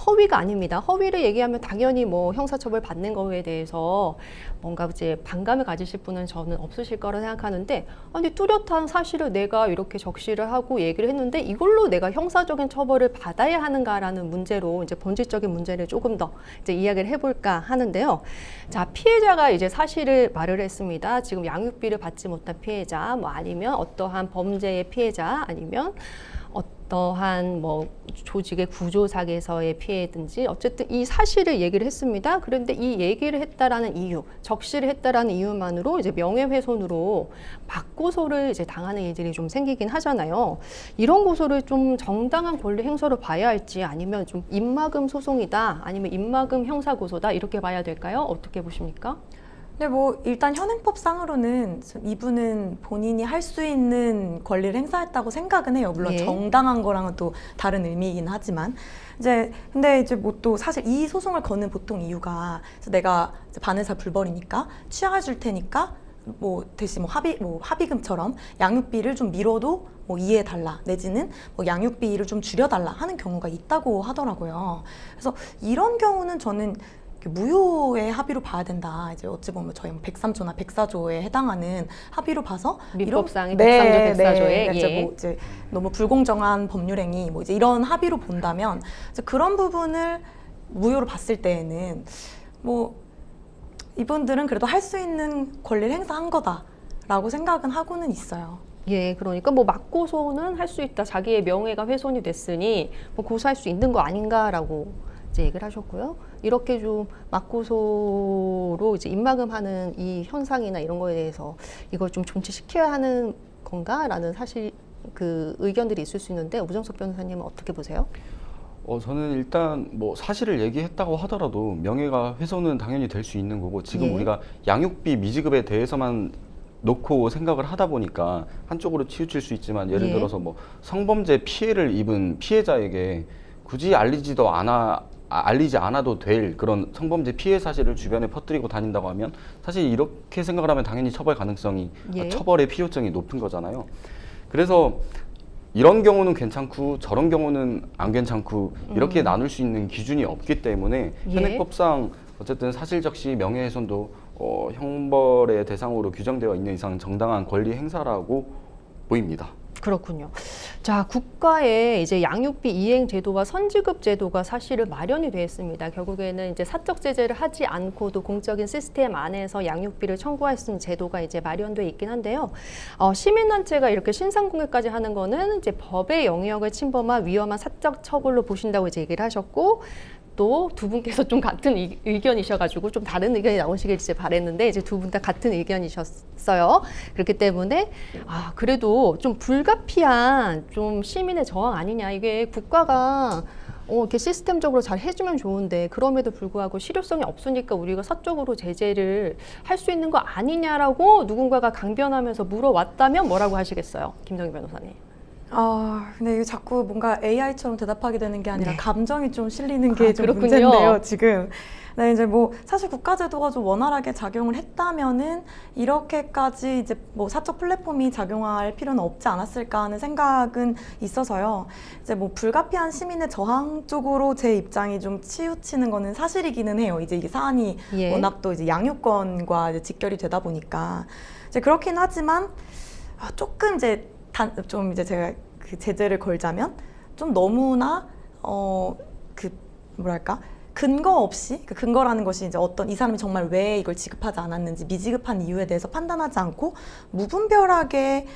허위가 아닙니다. 허위를 얘기하면 당연히 뭐 형사처벌 받는 거에 대해서 뭔가 이제 반감을 가지실 분은 저는 없으실 거라 생각하는데 아니 뚜렷한 사실을 내가 이렇게 적시를 하고 얘기를 했는데 이걸로 내가 형사적인 처벌을 받아야 하는가라는 문제로 이제 본질적인 문제를 조금 더 이제 이야기를 해볼까 하는데요. 자, 피해자가 이제 사실을 말을 했습니다. 지금 양육비를 받지 못한 피해자, 뭐 아니면 어떠한 범죄의 피해자, 아니면 어떠한 뭐 조직의 구조상에서의 피해든지 어쨌든 이 사실을 얘기를 했습니다. 그런데 이 얘기를 했다라는 이유, 적시를 했다라는 이유만으로 이제 명예훼손으로 맞고소를 이제 당하는 일들이 좀 생기긴 하잖아요. 이런 고소를 좀 정당한 권리 행사로 봐야 할지 아니면 좀 입막음 소송이다, 아니면 입막음 형사 고소다 이렇게 봐야 될까요? 어떻게 보십니까? 네, 뭐 일단 현행법상으로는 이분은 본인이 할 수 있는 권리를 행사했다고 생각은 해요. 물론 예. 정당한 거랑은 또 다른 의미이긴 하지만 근데 이제 뭐 또 사실 이 소송을 거는 보통 이유가 내가 이제 반의사 불벌이니까 취하해 줄 테니까 뭐 대신 뭐 합의금처럼 양육비를 좀 미뤄도 뭐 이해해 달라 내지는 뭐 양육비를 좀 줄여 달라 하는 경우가 있다고 하더라고요. 그래서 이런 경우는 저는 무효의 합의로 봐야 된다. 이제 어찌 보면 저희 103조나 104조에 해당하는 합의로 봐서 민법상의 네, 103조, 104조에 네, 예. 이제 뭐 이제 너무 불공정한 법률행위 뭐 이제 이런 합의로 본다면 이제 그런 부분을 무효로 봤을 때에는 뭐 이분들은 그래도 할 수 있는 권리를 행사한 거다라고 생각은 하고는 있어요. 예, 그러니까 뭐 맞고소는 할 수 있다. 자기의 명예가 훼손이 됐으니 뭐 고소할 수 있는 거 아닌가라고 이제 얘기를 하셨고요. 이렇게 좀 맞고소로 이제 입막음하는 이 현상이나 이런 거에 대해서 이걸 좀 존치시켜야 하는 건가라는 사실 그 의견들이 있을 수 있는데 우정석 변호사님은 어떻게 보세요? 저는 일단 뭐 사실을 얘기했다고 하더라도 명예가 훼손은 당연히 될 수 있는 거고 지금 예. 우리가 양육비 미지급에 대해서만 놓고 생각을 하다 보니까 한쪽으로 치우칠 수 있지만 예를 예. 들어서 뭐 성범죄 피해를 입은 피해자에게 굳이 알리지 않아도 될 그런 성범죄 피해 사실을 주변에 퍼뜨리고 다닌다고 하면 사실 이렇게 생각을 하면 당연히 처벌 가능성이 예. 처벌의 필요성이 높은 거잖아요. 그래서 이런 경우는 괜찮고 저런 경우는 안 괜찮고 이렇게 나눌 수 있는 기준이 없기 때문에 예. 현행법상 어쨌든 사실적시 명예훼손도 형벌의 대상으로 규정되어 있는 이상 정당한 권리 행사라고 보입니다. 그렇군요. 자, 국가의 이제 양육비 이행 제도와 선지급 제도가 사실은 마련이 되어 있습니다. 결국에는 이제 사적 제재를 하지 않고도 공적인 시스템 안에서 양육비를 청구할 수 있는 제도가 이제 마련되어 있긴 한데요. 시민단체가 이렇게 신상공개까지 하는 거는 이제 법의 영역을 침범한 위험한 사적 처벌로 보신다고 이제 얘기를 하셨고, 또 두 분께서 좀 같은 의견이셔가지고 좀 다른 의견이 나오시길 이제 바랬는데 이제 두 분 다 같은 의견이셨어요. 그렇기 때문에 그래도 좀 불가피한 좀 시민의 저항 아니냐. 이게 국가가 이렇게 시스템적으로 잘 해주면 좋은데 그럼에도 불구하고 실효성이 없으니까 우리가 사적으로 제재를 할 수 있는 거 아니냐라고 누군가가 강변하면서 물어왔다면 뭐라고 하시겠어요, 김정희 변호사님? 근데 이게 자꾸 뭔가 AI처럼 대답하게 되는 게 아니라 네. 감정이 좀 실리는 게 좀 그렇군요. 문제인데요, 지금. 네, 이제 뭐 사실 국가제도가 좀 원활하게 작용을 했다면은 이렇게까지 이제 뭐 사적 플랫폼이 작용할 필요는 없지 않았을까 하는 생각은 있어서요. 이제 뭐 불가피한 시민의 저항 쪽으로 제 입장이 좀 치우치는 거는 사실이기는 해요. 이제 이게 사안이 예. 워낙 또 이제 양육권과 이제 직결이 되다 보니까 이제 그렇긴 하지만 조금 이제 좀 이제 제가 그 제재를 걸자면 좀 너무나 그 뭐랄까 근거 없이 그 근거라는 것이 이제 어떤 이 사람이 정말 왜 이걸 지급하지 않았는지 미지급한 이유에 대해서 판단하지 않고 무분별하게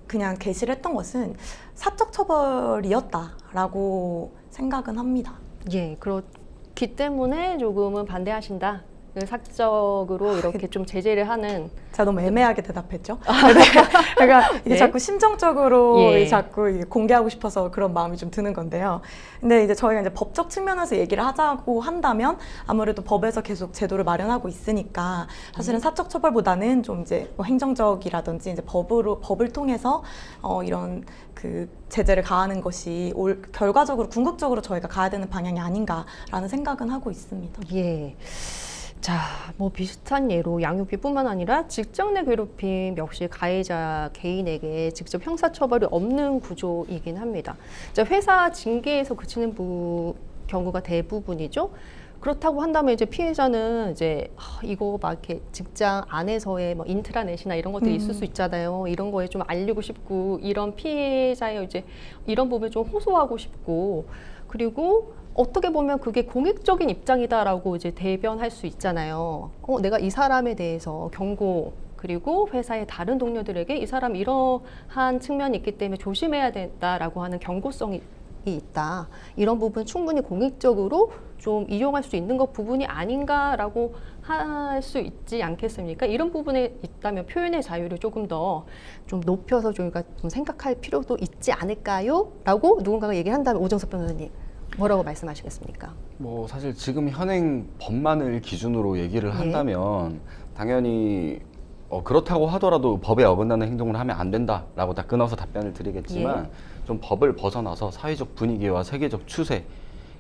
그냥 게시를 했던 것은 사적 처벌이었다라고 생각은 합니다. 예, 그렇기 때문에 조금은 반대하신다. 사적으로 이렇게 좀 제재를 하는. 제가 너무 애매하게 대답했죠. 그러니까 이게 네. 자꾸 심정적으로 예. 자꾸 이게 공개하고 싶어서 그런 마음이 좀 드는 건데요. 근데 이제 저희가 이제 법적 측면에서 얘기를 하자고 한다면 아무래도 법에서 계속 제도를 마련하고 있으니까 사실은 사적 처벌보다는 좀 이제 뭐 행정적이라든지 이제 법을 통해서 이런 그 제재를 가하는 것이 결과적으로 궁극적으로 저희가 가야 되는 방향이 아닌가라는 생각은 하고 있습니다. 예. 자, 뭐 비슷한 예로 양육비뿐만 아니라 직장 내 괴롭힘 역시 가해자 개인에게 직접 형사처벌이 없는 구조이긴 합니다. 자, 회사 징계에서 그치는 경우가 대부분이죠. 그렇다고 한다면 이제 피해자는 이제 이거 막 이렇게 직장 안에서의 뭐 인트라넷이나 이런 것들이 있을 수 있잖아요. 이런 거에 좀 알리고 싶고 이런 피해자의 이제 이런 부분을 좀 호소하고 싶고 그리고 어떻게 보면 그게 공익적인 입장이다라고 이제 대변할 수 있잖아요. 내가 이 사람에 대해서 경고 그리고 회사의 다른 동료들에게 이 사람 이러한 측면이 있기 때문에 조심해야 된다라고 하는 경고성이 있다. 이런 부분 충분히 공익적으로 좀 이용할 수 있는 것 부분이 아닌가라고 할 수 있지 않겠습니까? 이런 부분에 있다면 표현의 자유를 조금 더 좀 높여서 저희가 좀 생각할 필요도 있지 않을까요? 라고 누군가가 얘기한다면 오정석 변호사님 뭐라고 말씀하시겠습니까? 뭐 사실 지금 현행 법만을 기준으로 얘기를 한다면 당연히 그렇다고 하더라도 법에 어긋나는 행동을 하면 안 된다라고 다 끊어서 답변을 드리겠지만 좀 법을 벗어나서 사회적 분위기와 세계적 추세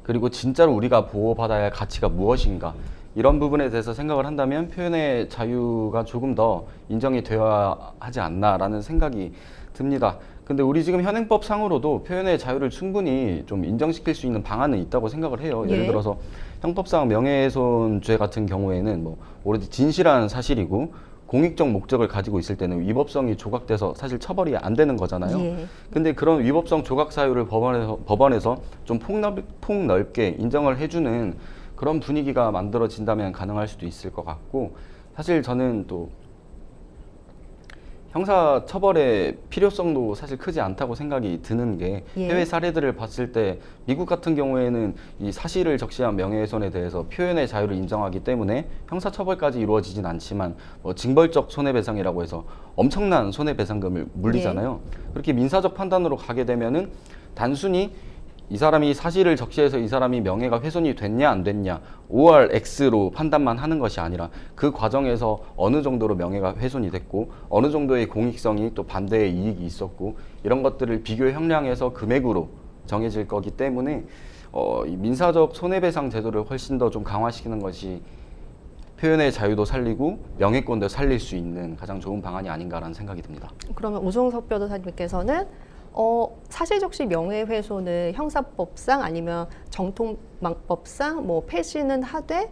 그리고 진짜로 우리가 보호받아야 할 가치가 무엇인가 이런 부분에 대해서 생각을 한다면 표현의 자유가 조금 더 인정이 되어야 하지 않나라는 생각이 듭니다. 근데 우리 지금 현행법상으로도 표현의 자유를 충분히 좀 인정시킬 수 있는 방안은 있다고 생각을 해요. 예를 들어서 형법상 명예훼손죄 같은 경우에는 뭐 오로지 진실한 사실이고 공익적 목적을 가지고 있을 때는 위법성이 조각돼서 사실 처벌이 안 되는 거잖아요. 근데 그런 위법성 조각 사유를 법원에서 좀 폭넓게 인정을 해주는 그런 분위기가 만들어진다면 가능할 수도 있을 것 같고 사실 저는 또 형사 처벌의 필요성도 사실 크지 않다고 생각이 드는 게 해외 사례들을 봤을 때 미국 같은 경우에는 이 사실을 적시한 명예훼손에 대해서 표현의 자유를 인정하기 때문에 형사 처벌까지 이루어지진 않지만 뭐 징벌적 손해배상이라고 해서 엄청난 손해배상금을 물리잖아요. 그렇게 민사적 판단으로 가게 되면은 단순히 이 사람이 사실을 적시해서 이 사람이 명예가 훼손이 됐냐 안 됐냐 ORX로 판단만 하는 것이 아니라 그 과정에서 어느 정도로 명예가 훼손이 됐고 어느 정도의 공익성이 또 반대의 이익이 있었고 이런 것들을 비교 형량해서 금액으로 정해질 거기 때문에 이 민사적 손해배상 제도를 훨씬 더 좀 강화시키는 것이 표현의 자유도 살리고 명예권도 살릴 수 있는 가장 좋은 방안이 아닌가라는 생각이 듭니다. 그러면 오정석 변호사님께서는 사실적시 명예훼손을 형사법상 아니면 정통망법상 뭐 폐지는 하되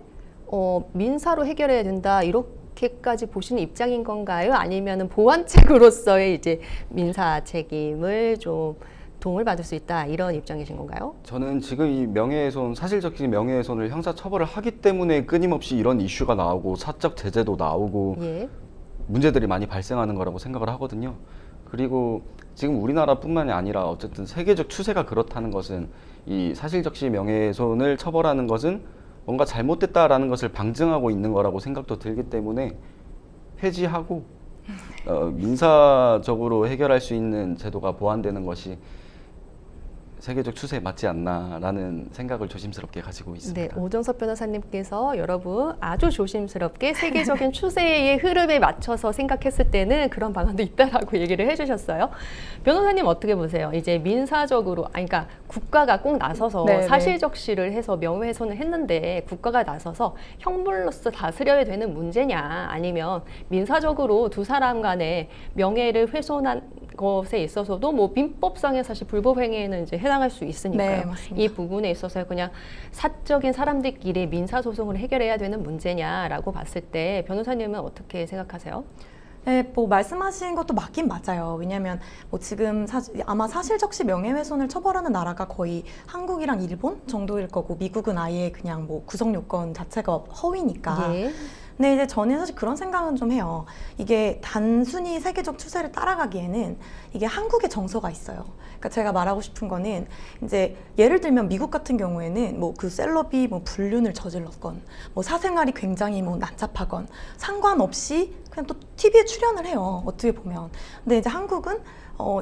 민사로 해결해야 된다 이렇게까지 보시는 입장인 건가요? 아니면은 보완책으로서의 이제 민사 책임을 좀 도움을 받을 수 있다 이런 입장이신 건가요? 저는 지금 이 명예훼손, 사실적인 명예훼손을 형사 처벌을 하기 때문에 끊임없이 이런 이슈가 나오고 사적 제재도 나오고 문제들이 많이 발생하는 거라고 생각을 하거든요. 그리고 지금 우리나라뿐만이 아니라 어쨌든 세계적 추세가 그렇다는 것은 이 사실적시 명예훼손을 처벌하는 것은 뭔가 잘못됐다라는 것을 방증하고 있는 거라고 생각도 들기 때문에 폐지하고 민사적으로 해결할 수 있는 제도가 보완되는 것이 세계적 추세에 맞지 않나라는 생각을 조심스럽게 가지고 네, 있습니다. 오정석 변호사님께서 여러분 아주 조심스럽게 세계적인 추세의 흐름에 맞춰서 생각했을 때는 그런 방안도 있다라고 얘기를 해주셨어요. 변호사님 어떻게 보세요? 이제 민사적으로, 그러니까 국가가 꼭 나서서 네, 네. 사실적시를 해서 명예훼손을 했는데 국가가 나서서 형벌로서 다스려야 되는 문제냐, 아니면 민사적으로 두 사람 간의 명예를 훼손한 것에 있어서도 뭐 민법상의 사실 불법행위에는 이제 해당할 수 있으니까요. 네, 맞습니다. 이 부분에 있어서 그냥 사적인 사람들끼리 민사소송을 해결해야 되는 문제냐라고 봤을 때 변호사님은 어떻게 생각하세요? 네, 뭐 말씀하신 것도 맞긴 맞아요. 왜냐하면 뭐 지금 아마 사실적시 명예훼손을 처벌하는 나라가 거의 한국이랑 일본 정도일 거고, 미국은 아예 그냥 뭐 구성 요건 자체가 허위니까. 예. 근데 이제 저는 사실 그런 생각은 좀 해요. 이게 단순히 세계적 추세를 따라가기에는 이게 한국의 정서가 있어요. 그러니까 제가 말하고 싶은 거는, 이제 예를 들면 미국 같은 경우에는 뭐 그 셀럽이 뭐 불륜을 저질렀건, 뭐 사생활이 굉장히 뭐 난잡하건 상관없이 그냥 또 TV에 출연을 해요. 어떻게 보면. 근데 이제 한국은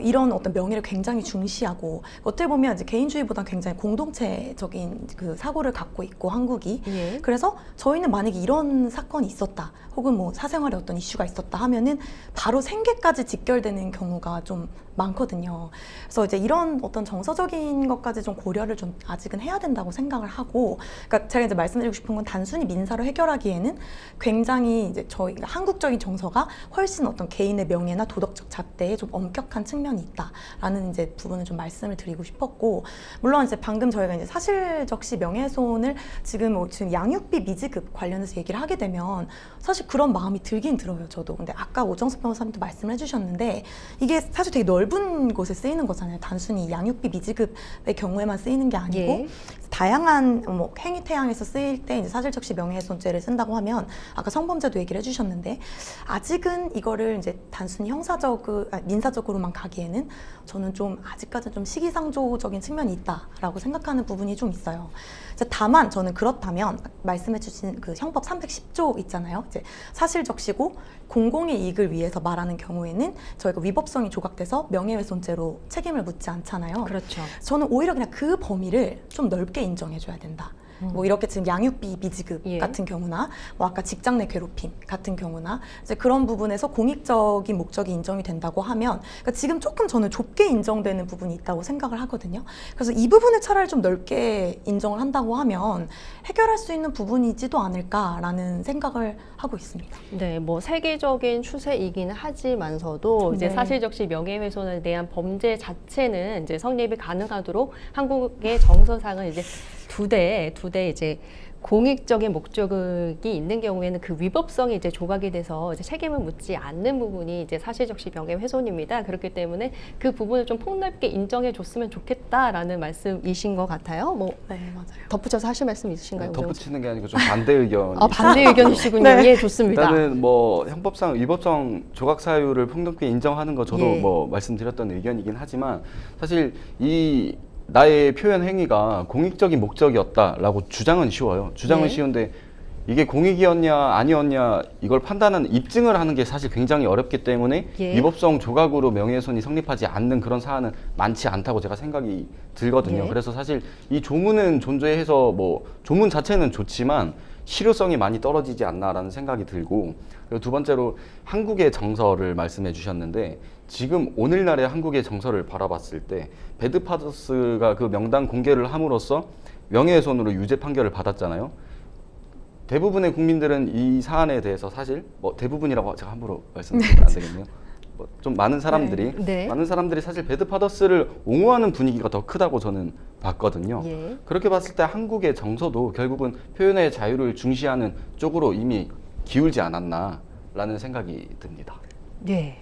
이런 어떤 명예를 굉장히 중시하고, 어떻게 보면 이제 개인주의보다 굉장히 공동체적인 그 사고를 갖고 있고, 한국이. 예. 그래서 저희는 만약에 이런 사건이 있었다, 혹은 뭐 사생활에 어떤 이슈가 있었다 하면은 바로 생계까지 직결되는 경우가 좀 많거든요. 그래서 이제 이런 어떤 정서적인 것까지 좀 고려를 좀 아직은 해야 된다고 생각을 하고, 그러니까 제가 이제 말씀드리고 싶은 건, 단순히 민사로 해결하기에는 굉장히 이제 저희 한국적인 정서가 훨씬 어떤 개인의 명예나 도덕적 잣대에 좀 엄격한 측면이 있다라는 이제 부분을 좀 말씀을 드리고 싶었고, 물론 이제 방금 저희가 이제 사실적시 명예훼손을 지금 양육비 미지급 관련해서 얘기를 하게 되면 사실 그런 마음이 들긴 들어요, 저도. 근데 아까 오정석 변호사님도 말씀을 해주셨는데, 이게 사실 되게 넓은 곳에 쓰이는 거잖아요. 단순히 양육비 미지급의 경우에만 쓰이는 게 아니고, 예. 다양한 뭐 행위 태양에서 쓰일 때 이제 사실적시 명예훼손죄를 쓴다고 하면, 아까 성범죄도 얘기를 해주셨는데, 아직은 이거를 이제 단순히 민사적으로만 가기에는 저는 좀 아직까지는 좀 시기상조적인 측면이 있다라고 생각하는 부분이 좀 있어요. 이제 다만 저는 그렇다면 말씀해주신 그 형법 310조 있잖아요. 이제 사실적시고 공공의 이익을 위해서 말하는 경우에는 저희가 위법성이 조각돼서 명예훼손죄로 책임을 묻지 않잖아요. 그렇죠. 저는 오히려 그냥 그 범위를 좀 넓게 인정해줘야 된다. 뭐 이렇게 지금 양육비 미지급 예. 같은 경우나, 뭐 아까 직장 내 괴롭힘 같은 경우나, 이제 그런 부분에서 공익적인 목적이 인정이 된다고 하면, 그러니까 지금 조금 저는 좁게 인정되는 부분이 있다고 생각을 하거든요. 그래서 이 부분을 차라리 좀 넓게 인정을 한다고 하면 해결할 수 있는 부분이지도 않을까라는 생각을 하고 있습니다. 네, 뭐 세계적인 추세이기는 하지만서도 이제 네. 사실적시 명예훼손에 대한 범죄 자체는 이제 성립이 가능하도록 한국의 정서상은 이제 두 대 이제 공익적인 목적이 있는 경우에는 그 위법성이 이제 조각이 돼서 이제 책임을 묻지 않는 부분이 이제 사실적시 명예훼손입니다. 그렇기 때문에 그 부분을 좀 폭넓게 인정해 줬으면 좋겠다라는 말씀이신 것 같아요. 뭐 네, 맞아요. 덧붙여서 하실 말씀 있으신가요? 덧붙이는 게 아니고 좀 반대 의견이 반대 의견이시군요. 네. 예, 좋습니다. 일단은 뭐 형법상 위법성 조각 사유를 폭넓게 인정하는 거 저도 예. 뭐 말씀드렸던 의견이긴 하지만, 사실 이 나의 표현 행위가 공익적인 목적이었다라고 주장은 쉬워요. 주장은 네. 쉬운데 이게 공익이었냐 아니었냐 이걸 판단하는, 입증을 하는 게 사실 굉장히 어렵기 때문에 예. 위법성 조각으로 명예훼손이 성립하지 않는 그런 사안은 많지 않다고 제가 생각이 들거든요. 예. 그래서 사실 이 조문은 존재해서 뭐 조문 자체는 좋지만 실효성이 많이 떨어지지 않나라는 생각이 들고, 그리고 두 번째로 한국의 정서를 말씀해 주셨는데, 지금 오늘날의 한국의 정서를 바라봤을 때 배드파더스가 그 명단 공개를 함으로써 명예훼손으로 유죄 판결을 받았잖아요. 대부분의 국민들은 이 사안에 대해서, 사실 뭐 대부분이라고 제가 함부로 말씀드리면 안 되겠네요. 뭐 좀 많은 사람들이 네. 많은 사람들이 사실 배드파더스를 옹호하는 분위기가 더 크다고 저는 봤거든요. 예. 그렇게 봤을 때 한국의 정서도 결국은 표현의 자유를 중시하는 쪽으로 이미 기울지 않았나라는 생각이 듭니다. 네.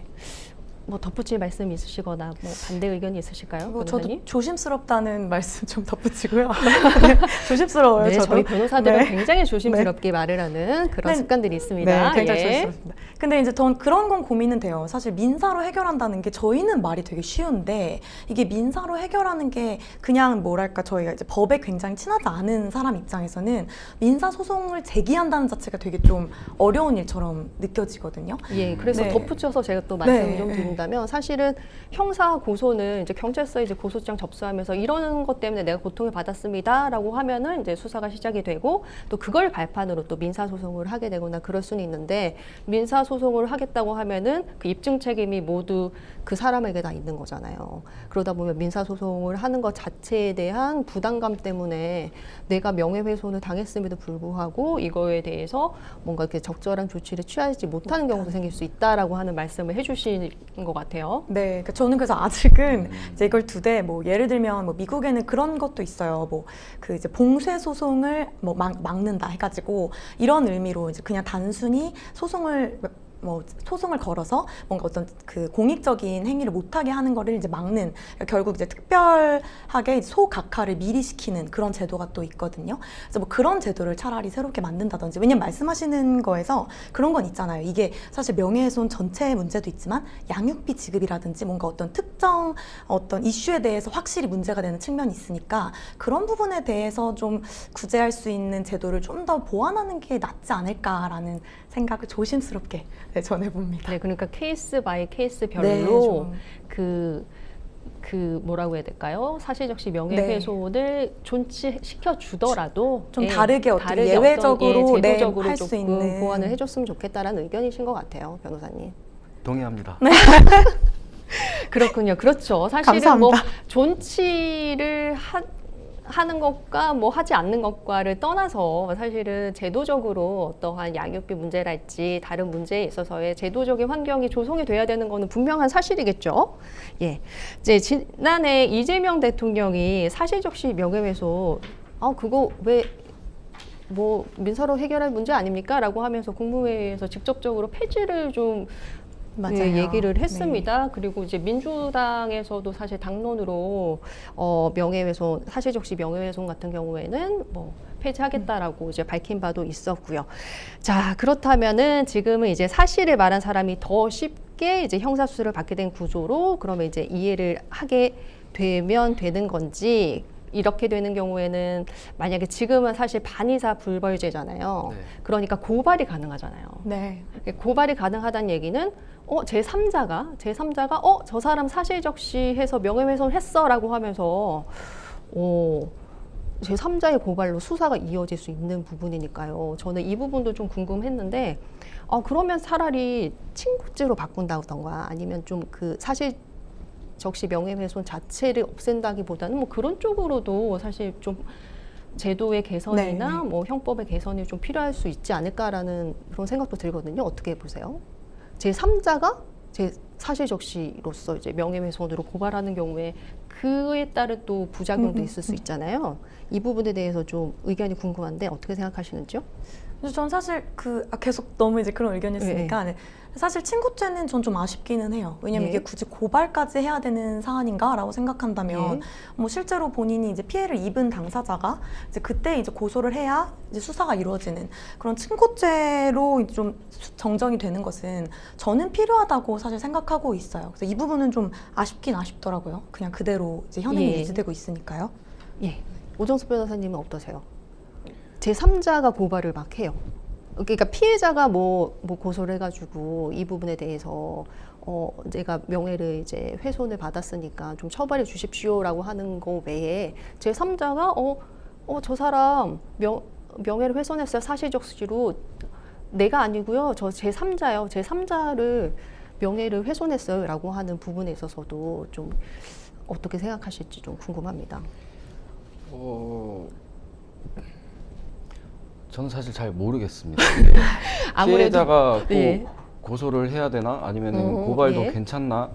뭐 덧붙일 말씀 있으시거나 뭐 반대 의견이 있으실까요, 뭐 저도 변호사님? 조심스럽다는 말씀 좀 덧붙이고요. 네, 조심스러워요. 네, 저도. 저희 변호사들은 네. 굉장히 조심스럽게 말을 하는 그런 네. 습관들이 있습니다. 네, 굉장히 예. 조심스럽습니다. 근데 이제 전 그런 건 고민은 돼요. 사실 민사로 해결한다는 게 저희는 말이 되게 쉬운데 이게 민사로 해결하는 게 그냥 뭐랄까 저희가 이제 법에 굉장히 친하지 않은 사람 입장에서는 민사 소송을 제기한다는 자체가 되게 좀 어려운 일처럼 느껴지거든요. 예, 그래서 네. 덧붙여서 제가 또 말씀을 네, 좀 네. 드린다면 사실은 형사 고소는 이제 경찰서에 이제 고소장 접수하면서 이런 것 때문에 내가 고통을 받았습니다라고 하면은 이제 수사가 시작이 되고 또 그걸 발판으로 또 민사 소송을 하게 되거나 그럴 수는 있는데 민사 소송을 하겠다고 하면은 그 입증 책임이 모두 그 사람에게 다 있는 거잖아요. 그러다 보면 민사 소송을 하는 것 자체에 대한 부담감 때문에 내가 명예훼손을 당했음에도 불구하고 이거에 대해서 뭔가 이렇게 적절한 조치를 취하지 못하는 경우도 생길 수 있다라고 하는 말씀을 해주신 것 같아요. 네, 그러니까 저는 그래서 아직은 이제 이걸 두되 뭐 예를 들면 뭐 미국에는 그런 것도 있어요. 뭐 그 이제 봉쇄 소송을 뭐 막는다 해가지고 이런 의미로 이제 그냥 단순히 소송을 걸어서 뭔가 어떤 그 공익적인 행위를 못하게 하는 거를 이제 막는 그러니까 결국 이제 특별하게 소각화를 미리 시키는 그런 제도가 또 있거든요. 그래서 뭐 그런 제도를 차라리 새롭게 만든다든지 왜냐면 말씀하시는 거에서 그런 건 있잖아요. 이게 사실 명예훼손 전체의 문제도 있지만 양육비 지급이라든지 뭔가 어떤 특정 어떤 이슈에 대해서 확실히 문제가 되는 측면이 있으니까 그런 부분에 대해서 좀 구제할 수 있는 제도를 좀 더 보완하는 게 낫지 않을까라는 생각을 조심스럽게 네, 전해봅니다. 네, 그러니까 케이스 바이 케이스별로 네, 좀. 그 뭐라고 해야 될까요? 사실적시 명예훼손을 존치시켜 주더라도 좀 다르게 어떤 예외적으로 제도적으로 할 수 조금 있는 보완을 해줬으면 좋겠다라는 의견이신 것 같아요, 변호사님. 동의합니다. 그렇군요. 그렇죠. 사실은 뭐 감사합니다. 존치를 하는 것과 뭐 하지 않는 것과를 떠나서 사실은 제도적으로 어떠한 양육비 문제랄지 다른 문제에 있어서의 제도적인 환경이 조성이 돼야 되는 거는 분명한 사실이겠죠. 예. 이제 지난해 이재명 대통령이 사실적시 명예훼손 그거 왜 뭐 민사로 해결할 문제 아닙니까? 라고 하면서 국무회의에서 직접적으로 폐지를 좀 맞아요. 예, 얘기를 했습니다. 네. 그리고 이제 민주당에서도 사실 당론으로 명예훼손, 사실적시 명예훼손 같은 경우에는 뭐 폐지하겠다라고 이제 밝힌 바도 있었고요. 자, 그렇다면은 지금은 이제 사실을 말한 사람이 더 쉽게 이제 형사수사를 받게 된 구조로 그러면 이제 이해를 하게 되면 되는 건지. 이렇게 되는 경우에는 만약에 지금은 사실 반의사 불벌죄잖아요. 네. 그러니까 고발이 가능하잖아요. 네. 고발이 가능하다는 얘기는 제3자가 저 사람 사실적시해서 명예훼손을 했어라고 하면서 제3자의 고발로 수사가 이어질 수 있는 부분이니까요. 저는 이 부분도 좀 궁금했는데 그러면 차라리 친고죄로 바꾼다던가 아니면 좀 그 사실 적시 명예훼손 자체를 없앤다기보다는 뭐 그런 쪽으로도 사실 좀 제도의 개선이나 네. 뭐 형법의 개선이 좀 필요할 수 있지 않을까라는 그런 생각도 들거든요. 어떻게 보세요? 제3자가 제 사실적시로서 이제 명예훼손으로 고발하는 경우에 그에 따른 또 부작용도 있을 수 있잖아요. 이 부분에 대해서 좀 의견이 궁금한데 어떻게 생각하시는지요? 그래서 전 사실 계속 너무 이제 그런 의견이었으니까 네. 사실 친고죄는 전 좀 아쉽기는 해요. 왜냐면 네. 이게 굳이 고발까지 해야 되는 사안인가라고 생각한다면 네. 뭐 실제로 본인이 이제 피해를 입은 당사자가 이제 그때 이제 고소를 해야 이제 수사가 이루어지는 그런 친고죄로 좀 정정이 되는 것은 저는 필요하다고 사실 생각하고 있어요. 그래서 이 부분은 좀 아쉽긴 아쉽더라고요. 그냥 그대로 이제 현행이 예. 유지되고 있으니까요. 예. 오정숙 변호사님은 어떠세요? 제3자가 고발을 막 해요. 그러니까 피해자가 뭐 고소를 해가지고 이 부분에 대해서 제가 명예를 이제 훼손을 받았으니까 좀 처벌해 주십시오라고 하는 거 외에 제3자가 저 사람 명예를 훼손했어요. 사실적시로 내가 아니고요. 저 제3자요. 제3자를 명예를 훼손했어요. 라고 하는 부분에 있어서도 좀 어떻게 생각하실지 좀 궁금합니다. 저는 사실 잘 모르겠습니다. 아무래도- 피해자가 예. 고소를 해야 되나 아니면 고발도 예. 괜찮나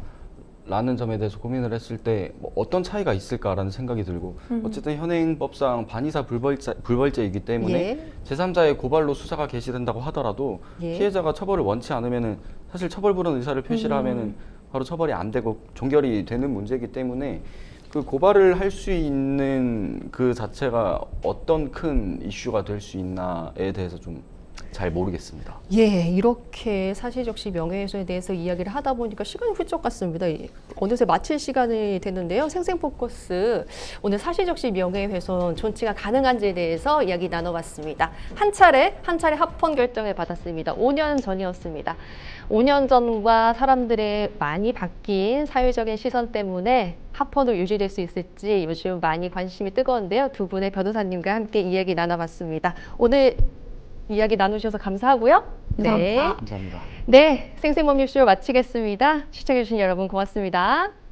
라는 점에 대해서 고민을 했을 때 뭐 어떤 차이가 있을까라는 생각이 들고 어쨌든 현행법상 반의사 불벌죄이기 때문에 예. 제3자의 고발로 수사가 개시된다고 하더라도 예. 피해자가 처벌을 원치 않으면은 사실 처벌 불허 의사를 표시를 하면은 바로 처벌이 안 되고 종결이 되는 문제이기 때문에 그 고발을 할 수 있는 그 자체가 어떤 큰 이슈가 될 수 있나에 대해서 좀 잘 모르겠습니다. 예, 이렇게 사실적시 명예훼손에 대해서 이야기를 하다 보니까 시간이 훌쩍 갔습니다. 어느새 마칠 시간이 됐는데요. 생생포커스 오늘 사실적시 명예훼손 존치가 가능한지에 대해서 이야기 나눠봤습니다. 한 차례 합헌 결정을 받았습니다. 5년 전이었습니다. 5년 전과 사람들의 많이 바뀐 사회적인 시선 때문에 합헌으로 유지될 수 있을지 요즘 많이 관심이 뜨거운데요. 두 분의 변호사님과 함께 이야기 나눠봤습니다. 오늘 이야기 나누셔서 감사하고요. 네. 감사합니다. 네, 생생법률쇼 마치겠습니다. 시청해주신 여러분 고맙습니다.